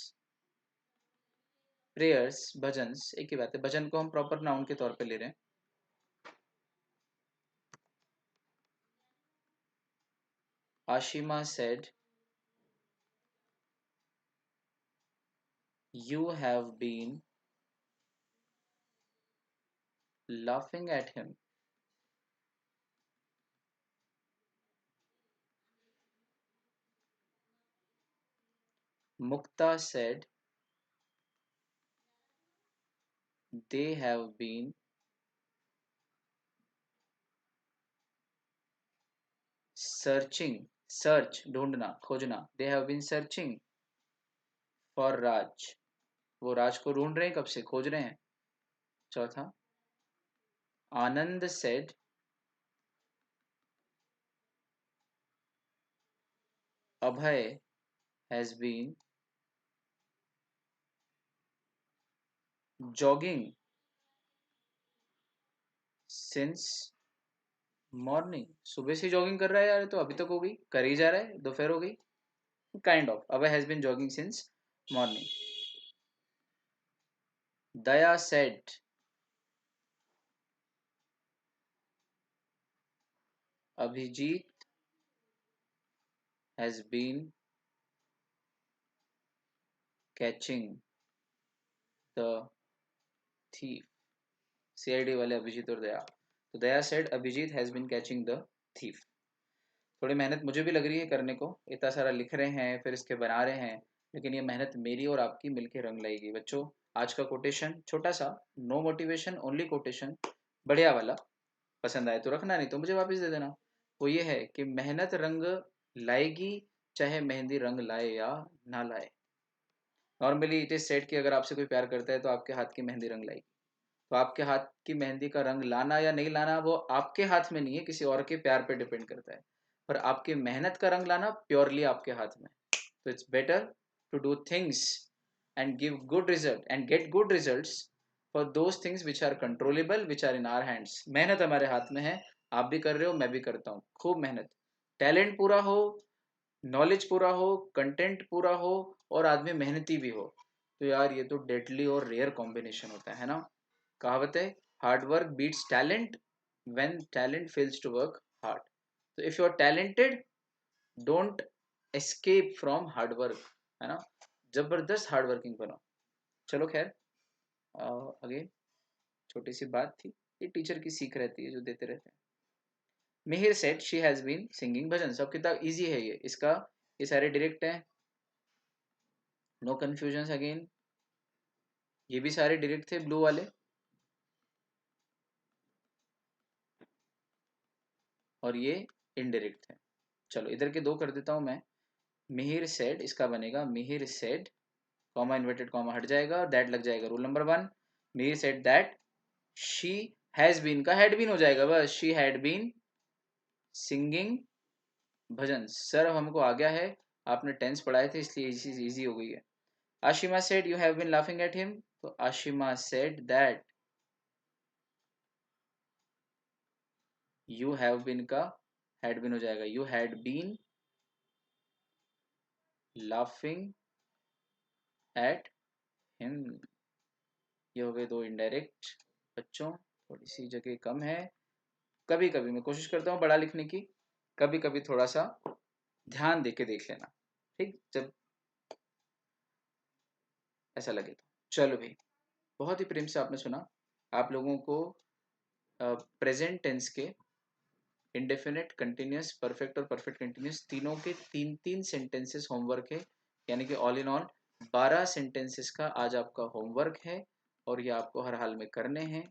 Speaker 1: Prayers, bhajans एक ही बात है, भजन को हम प्रॉपर नाउन के तौर पे ले रहे हैं। Ashima said you have been laughing at him. Mukta said they have been searching, search ढूंढना खोजना, they have been searching for Raj, वो राज को ढूंढ रहे हैं, कब से खोज रहे हैं। चौथा, आनंद said Abhay has been jogging since morning, सुबह से जॉगिंग कर रहा है यार, तो अभी तक हो गई, कर ही जा रहा है, दोपहर हो गई। Kind of, Abhay has been jogging since morning. Daya said Abhijeet has been catching the thief. CID वाले अभिजीत और दया, तो Daya said Abhijeet has been catching the thief. थोड़ी मेहनत मुझे भी लग रही है करने को, इतना सारा लिख रहे हैं फिर इसके बना रहे हैं, लेकिन ये मेहनत मेरी और आपकी मिलके रंग लाएगी बच्चों। आज का कोटेशन छोटा सा, नो मोटिवेशन ओनली कोटेशन, बढ़िया वाला, पसंद आए तो रखना, नहीं तो मुझे वापस दे देना। वो ये है कि मेहनत रंग लाएगी, चाहे मेहंदी रंग लाए या ना लाए। नॉर्मली इट इज सेड कि अगर आपसे कोई प्यार करता है तो आपके हाथ की मेहंदी रंग लाएगी। तो आपके हाथ की मेहंदी का रंग लाना या नहीं लाना वो आपके हाथ में नहीं है, किसी और के प्यार पे डिपेंड करता है। पर आपकी मेहनत का रंग लाना प्योरली आपके हाथ में। तो it's better to do things and give good result and get good results for those things which are controllable, which are in our hands. मेहनत हमारे हाथ में है, आप भी कर रहे हो, मैं भी करता हूँ, खूब मेहनत, टैलेंट पूरा हो, नॉलेज पूरा हो, कंटेंट पूरा हो और आदमी मेहनती भी हो, तो यार ये तो डेडली और रेयर कॉम्बिनेशन होता है ना। कहावत है, hard work beats talent when talent fails to work hard. तो if you are talented, don't escape from hard work, है ना, जबरदस्त हार्ड वर्किंग बनो। चलो खैर, अगेन छोटी सी बात थी, ये टीचर की सीख रहती है जो देते रहते हैं। Mihir said she has been singing bhajan, सब कितना इजी है ये, इसका ये सारे डायरेक्ट हैं, नो कंफ्यूजन अगेन। ये भी सारे डायरेक्ट थे ब्लू वाले, और ये इनडायरेक्ट थे। चलो इधर के दो कर देता हूं मैं। मिहिर सेड, इसका बनेगा Mihir said comma inverted comma हट जाएगा, दैट लग जाएगा rule number 1। Meer said that she has been का हैड बीन हो जाएगा बस, she had been singing bhajan. Sir अब हमको आ गया है, आपने टेंस पढ़ाए थे इसलिए ये चीज ईजी हो गई है। Ashima said you have been laughing at him, तो Ashima said that you have been का हैड बीन हो जाएगा, you had been laughing at him. ये हो गए दो इनडायरेक्ट बच्चों, थोड़ी सी जगह कम है। कभी कभी मैं कोशिश करता हूँ बड़ा लिखने की, कभी कभी थोड़ा सा ध्यान दे के देख लेना, ठीक, जब ऐसा लगे तो। चलो भाई, बहुत ही प्रेम से आपने सुना। आप लोगों को प्रेजेंट टेंस के इंडेफिनिट, कंटिन्यूस, परफेक्ट और परफेक्ट कंटिन्यूस तीनों के तीन तीन सेंटेंसेस होमवर्क है, यानी कि ऑल इन ऑल 12 सेंटेंसेस का आज आपका होमवर्क है, और ये आपको हर हाल में करने हैं।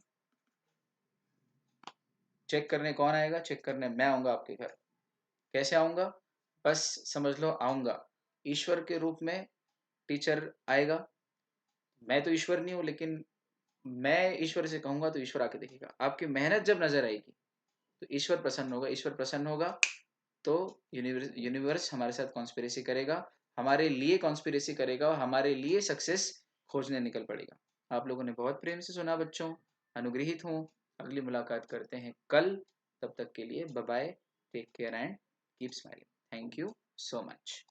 Speaker 1: चेक करने कौन आएगा? चेक करने मैं आऊँगा आपके घर। कैसे आऊँगा? बस समझ लो आऊँगा, ईश्वर के रूप में टीचर आएगा। मैं तो ईश्वर नहीं हूँ, लेकिन मैं ईश्वर से कहूँगा तो ईश्वर आके देखेगा। आपकी मेहनत जब नजर आएगी तो ईश्वर प्रसन्न होगा, ईश्वर प्रसन्न होगा तो यूनिवर्स हमारे साथ कॉन्स्पिरेसी करेगा, हमारे लिए कॉन्स्पिरेसी करेगा, और हमारे लिए सक्सेस खोजने निकल पड़ेगा। आप लोगों ने बहुत प्रेम से सुना बच्चों, अनुग्रहित हूँ। अगली मुलाकात करते हैं कल, तब तक के लिए bye bye, take care and keep smiling. Thank you so much.